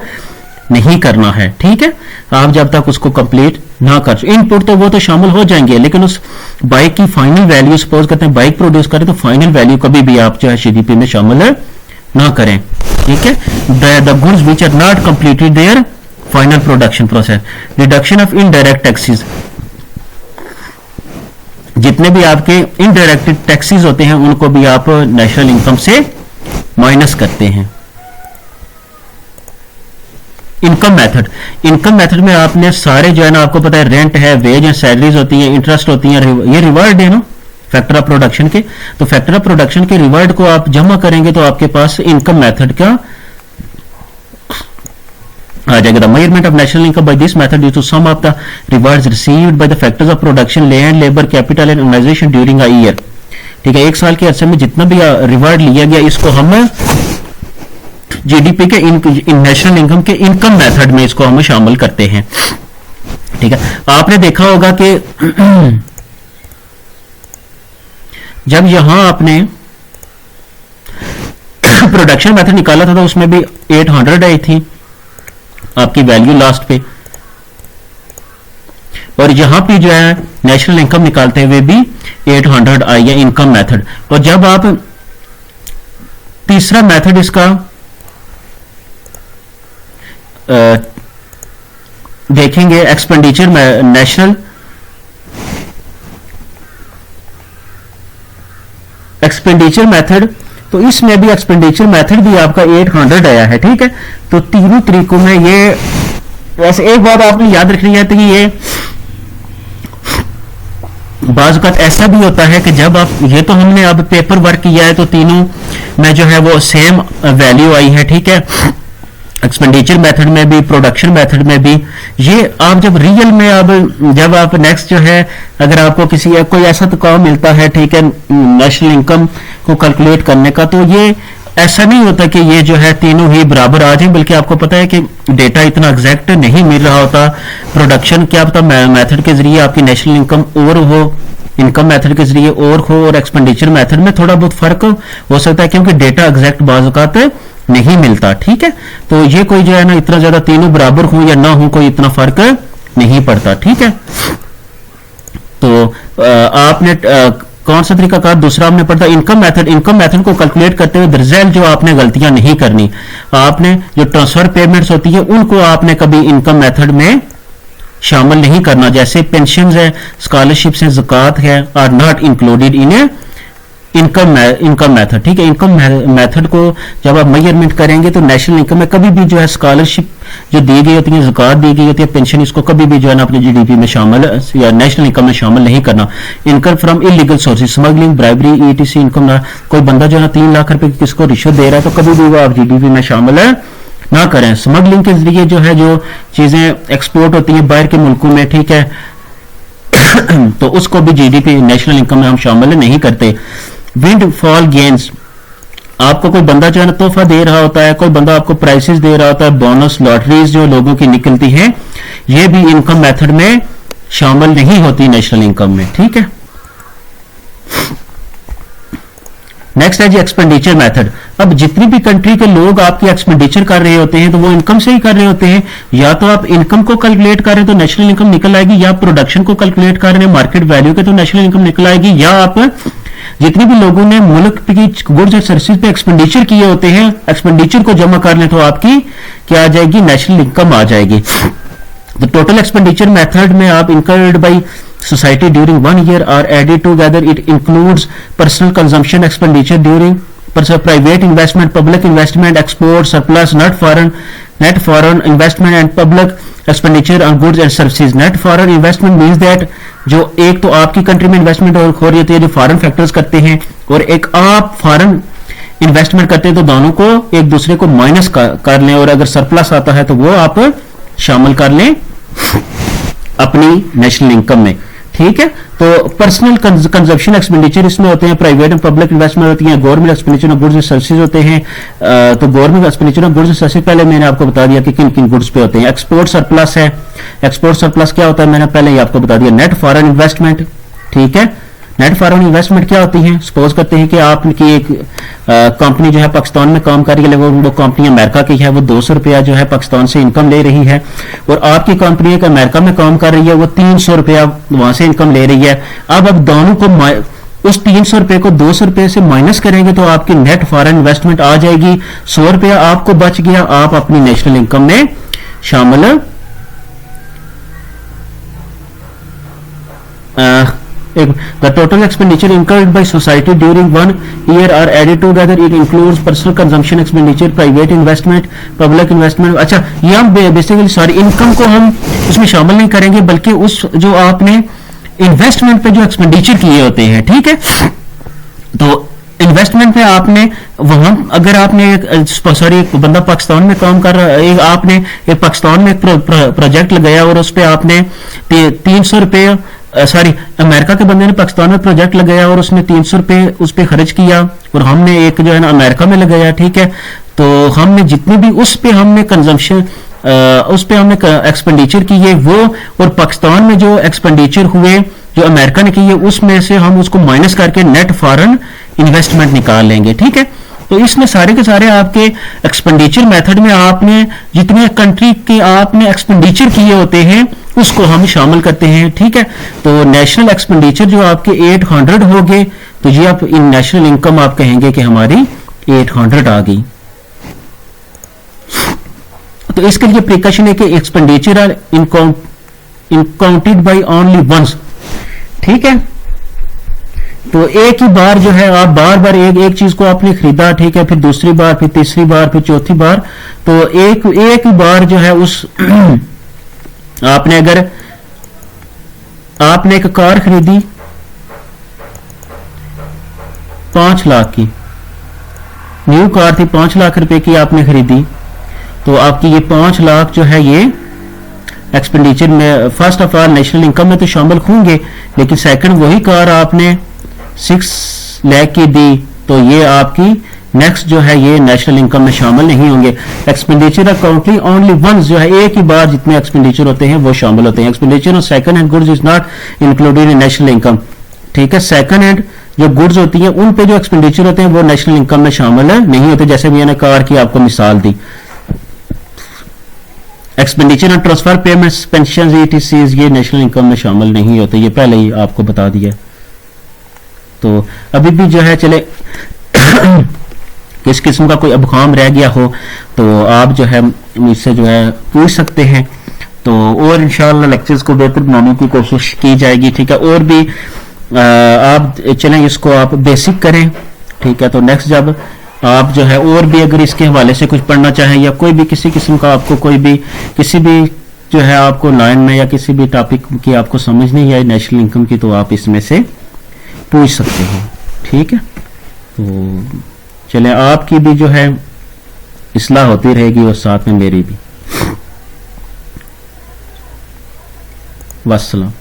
नहीं करना है, ठीक है, आप जब तक उसको कंप्लीट ना कर, इनपुट तो वो तो शामिल हो जाएंगे, लेकिन उस बाइक की फाइनल वैल्यू, सपोज करते हैं बाइक प्रोड्यूस करें, तो फाइनल वैल्यू कभी भी आप जो है जीडीपी में शामिल ना करें, ठीक है। The goods which are not completed their final production process. Reduction of indirect taxes, जितने भी आपके इनडायरेक्ट टैक्सेस होते हैं उनको भी आप नेशनल इनकम से माइनस करते हैं। इनकम मेथड, इनकम मेथड में आपने सारे जो है ना, आपको पता है रेंट है, वेज है, सैलरीज होती है, इंटरेस्ट होती है, ये रिवार्ड है ना फैक्टर ऑफ प्रोडक्शन के, तो फैक्टर ऑफ प्रोडक्शन के रिवार्ड को आप जमा करेंगे तो आपके पास इनकम मेथड का आ जाएगा। The measurement of national income by this method is to sum of the rewards received by the factors of production, land, labour, capital and organisation during a year, ठीक है, एक साल के अरसे में जितना भी रिवार्ड लिया गया, इसको हम जीडीपी के नेशनल इनकम के इनकम मेथड में इसको हम शामिल करते हैं, ठीक है। आपने देखा होगा कि जब यहां आपने प्रोडक्शन मेथड निकाला था तो उसमें भी 800 आई थी आपकी वैल्यू लास्ट पे, और यहां पे जो है नेशनल इनकम निकालते हुए भी 800 आई है इनकम मेथड। और जब आप तीसरा मेथड इसका देखेंगे, एक्सपेंडिचर नेशनल एक्सपेंडिचर मेथड, तो इसमें भी एक्सपेंडिचर मेथड भी आपका 800 आया है, ठीक है। तो तीनों तरीकों में ये, वैसे एक बात आपने याद रखनी है तो ये बाज़ वक़्त ऐसा भी होता है कि जब आप, ये तो हमने अब पेपर वर्क किया है तो तीनों में जो है वो सेम वैल्यू आई है, ठीक है, एक्सपेंडिचर मेथड में भी, प्रोडक्शन मेथड में भी। ये आप जब रियल में, अब जब आप नेक्स्ट जो है, अगर आपको किसी कोई ऐसा तो काम मिलता है, ठीक है, नेशनल इनकम को कैलकुलेट करने का, तो ये ऐसा नहीं होता कि ये जो है तीनों ही बराबर आ जाए, बल्कि आपको पता है कि डेटा इतना एग्जैक्ट नहीं मिल रहा होता। प्रोडक्शन क्या पता मेथड के जरिए आपकी नेशनल इनकम और हो, इनकम मेथड के जरिए और हो, और एक्सपेंडिचर मेथड में थोड़ा बहुत फर्क हो सकता है क्योंकि डेटा एग्जैक्ट बाज़ औक़ात नहीं मिलता, ठीक है। तो ये कोई जो है ना इतना ज्यादा तीनों बराबर हो या ना हो, कोई इतना फर्क नहीं पड़ता, ठीक है। तो आपने कौन सा तरीका कहा? दूसरा हमने पढ़ा इनकम मेथड। इनकम मेथड को कैलकुलेट करते हुए रिजल्ट जो आपने गलतियां नहीं करनी, आपने जो ट्रांसफर पेमेंट्स होती है उनको आपने कभी इनकम मेथड में शामिल नहीं करना, जैसे पेंशन है, स्कॉलरशिप्स है, ज़कात है, are not included in a income method, ठीक है। इनकम मेथड को जब आप मेजरमेंट करेंगे तो नेशनल इनकम में कभी भी जो है स्कॉलरशिप जो दी गई होती है, ज़कात दी गई होती है, पेंशन, इसको कभी भी जो है ना अपने जीडीपी में शामिल या नेशनल इनकम में शामिल नहीं करना। Income from illegal sources, smuggling, bribery, etc income ना, कोई बंदा जो है ना 3 लाख रुपए किसको रिश्वत दे रहा है तो कभी भी वो आप जीडीपी में शामिल ना करें। स्मगलिंग के जरिए जो है जो चीजें एक्सपोर्ट होती हैं बाहर के मुल्कों में, ठीक है, तो उसको भी जीडीपी नेशनल इनकम में हम शामिल नहीं करते। विंड फॉल गेन्स, आपको कोई बंदा जो है ना तोहफा दे रहा होता है, कोई बंदा आपको प्राइसेस दे रहा होता है, बोनस, लॉटरीज जो लोगों की निकलती है, ये भी इनकम मेथड में शामिल नहीं होती नेशनल इनकम में, ठीक है। नेक्स्ट है जी एक्सपेंडिचर मेथड। अब जितनी भी कंट्री के लोग आपकी एक्सपेंडिचर कर रहे होते हैं तो वो इनकम से ही कर रहे होते हैं, या तो आप इनकम को कैलकुलेट कर रहे हैं तो नेशनल इनकम निकल आएगी, या प्रोडक्शन को कैलकुलेट कर रहे हैं मार्केट वैल्यू के तो नेशनल इनकम निकल आएगी, या आप जितने भी लोगों ने मुल्क की गुड्स और सर्विसेज पे एक्सपेंडिचर किए होते हैं, एक्सपेंडिचर को जमा कर लें तो आपकी क्या आ जाएगी? नेशनल इनकम आ जाएगी। तो टोटल एक्सपेंडिचर मेथड में आप incurred by society during 1 year are added together. It includes personal consumption expenditure during private investment, public investment, export, surplus, net foreign investment and public expenditure on goods and services. Net foreign investment means that जो एक तो आपकी country में investment हो रही होती है जो फॉरेन फैक्टर्स करते हैं, और एक आप फॉरेन इन्वेस्टमेंट करते हैं, तो दोनों को एक दूसरे को माइनस कर लें, और अगर सरप्लस आता है तो वो आप शामिल कर लें अपनी नेशनल इनकम में। ठीक है, तो पर्सनल कंजप्शन एक्सपेंडिचर इसमें होते हैं, प्राइवेट एंड पब्लिक इन्वेस्टमेंट होती है, government expenditure on goods and services होते हैं। तो government expenditure on goods and services पहले मैंने आपको बता दिया कि किन किन गुड्स पे होते हैं। एक्सपोर्ट सरप्लस है, एक्सपोर्ट सरप्लस क्या होता है मैंने पहले ही आपको बता दिया। नेट फॉरेन इन्वेस्टमेंट, ठीक है, नेट फॉरेन इन्वेस्टमेंट क्या होती है? सपोज करते हैं कि आपकी एक कंपनी जो है पाकिस्तान में काम कर रही है, वो कंपनी अमेरिका की है, वो 200 रुपया जो है पाकिस्तान से इनकम ले रही है, और आपकी कंपनी एक अमेरिका में काम कर रही है, वो 300 रुपया वहां से इनकम ले रही है। अब दोनों को उस 300 रुपए को 200 रुपए से माइनस करेंगे तो आपकी नेट फॉरेन इन्वेस्टमेंट आ जाएगी 100 रुपया आपको बच गया, आप अपनी नेशनल इनकम में शामिल the total expenditure incurred by society during 1 year are added together. It includes personal consumption expenditure, private investment, public investment. अच्छा, ये हम बेसिकली सारी इनकम को हम इसमें शामिल नहीं करेंगे, बल्कि उस जो आपने इन्वेस्टमेंट पे जो एक्सपेंडिचर किए होते हैं, ठीक है, तो इन्वेस्टमेंट पे आपने वहां अगर आपने एक बंदा पाकिस्तान में काम कर रहा है, आपने एक पाकिस्तान में एक प्रोजेक्ट लगाया और उस पर आपने 300 रुपये अमेरिका के बंदे ने पाकिस्तान में प्रोजेक्ट लगाया और उसने 300 रुपये उस पर खर्च किया, और हमने एक जो है ना अमेरिका में लगाया, ठीक है, तो हमने जितनी भी उस पे हमने कंजम्पशन उस पे हमने एक्सपेंडिचर किए वो, और पाकिस्तान में जो एक्सपेंडिचर हुए जो अमेरिका ने किए उसमें से हम उसको माइनस करके नेट फॉरेन इन्वेस्टमेंट निकाल लेंगे। ठीक है, तो इसमें सारे के सारे आपके एक्सपेंडिचर मेथड में आपने जितने कंट्री के आपने एक्सपेंडिचर किए होते हैं उसको हम शामिल करते हैं। ठीक है, तो नेशनल एक्सपेंडिचर जो आपके 800 हो गए, तो ये आप इन नेशनल इनकम आप कहेंगे कि हमारी 800 आ गई। तो इसके लिए प्रिकॉशन है कि expenditure are encountered by only once. ठीक है, तो एक ही बार जो है आप बार बार एक चीज को आपने खरीदा, ठीक है, फिर दूसरी बार, फिर तीसरी बार, फिर चौथी बार, तो एक ही बार जो है उस आपने अगर आपने एक कार खरीदी 5 लाख की, न्यू कार थी, 5 लाख रुपए की आपने खरीदी, तो आपकी ये 5 लाख जो है ये एक्सपेंडिचर में first of all national income में तो शामिल होंगे, लेकिन सेकंड वही कार आपने 6 लाख की दी, तो ये आपकी नेक्स्ट जो है ये नेशनल इनकम में शामिल नहीं होंगे। एक्सपेंडिचर अकाउंटली ओनली वंस जो है एक ही बार जितने एक्सपेंडिचर होते हैं वो शामिल होते हैं। Expenditure on second hand goods is not included in national income. ठीक है, सेकंड हैंड जो गुड्स होती हैं उन पे जो एक्सपेंडिचर होते हैं वो नेशनल इनकम में शामिल नहीं होते, जैसे मैंने कार की आपको मिसाल दी। Expenditure on transfer payments, pension, etc ये नेशनल इनकम में शामिल नहीं होते, ये पहले ही आपको बता दिया। तो अभी भी जो है चले किस किस्म का कोई अबकाम रह गया हो तो आप जो है मुझसे जो है पूछ सकते हैं, तो और इंशाअल्लाह लेक्चर्स को बेहतर बनाने की कोशिश की जाएगी। ठीक है, और भी आप चलें इसको आप बेसिक करें। ठीक है, तो नेक्स्ट जब आप जो है और भी अगर इसके हवाले से कुछ पढ़ना चाहें या कोई भी किसी किस्म का आपको कोई भी किसी भी जो है आपको लाइन में या किसी भी टॉपिक की आपको समझ नहीं आई नेशनल इनकम की, तो आप इसमें से पूछ सकते हो। ठीक है, तो चले आपकी भी जो है इस्लाह होती रहेगी और साथ में मेरी भी। वस्सलाम।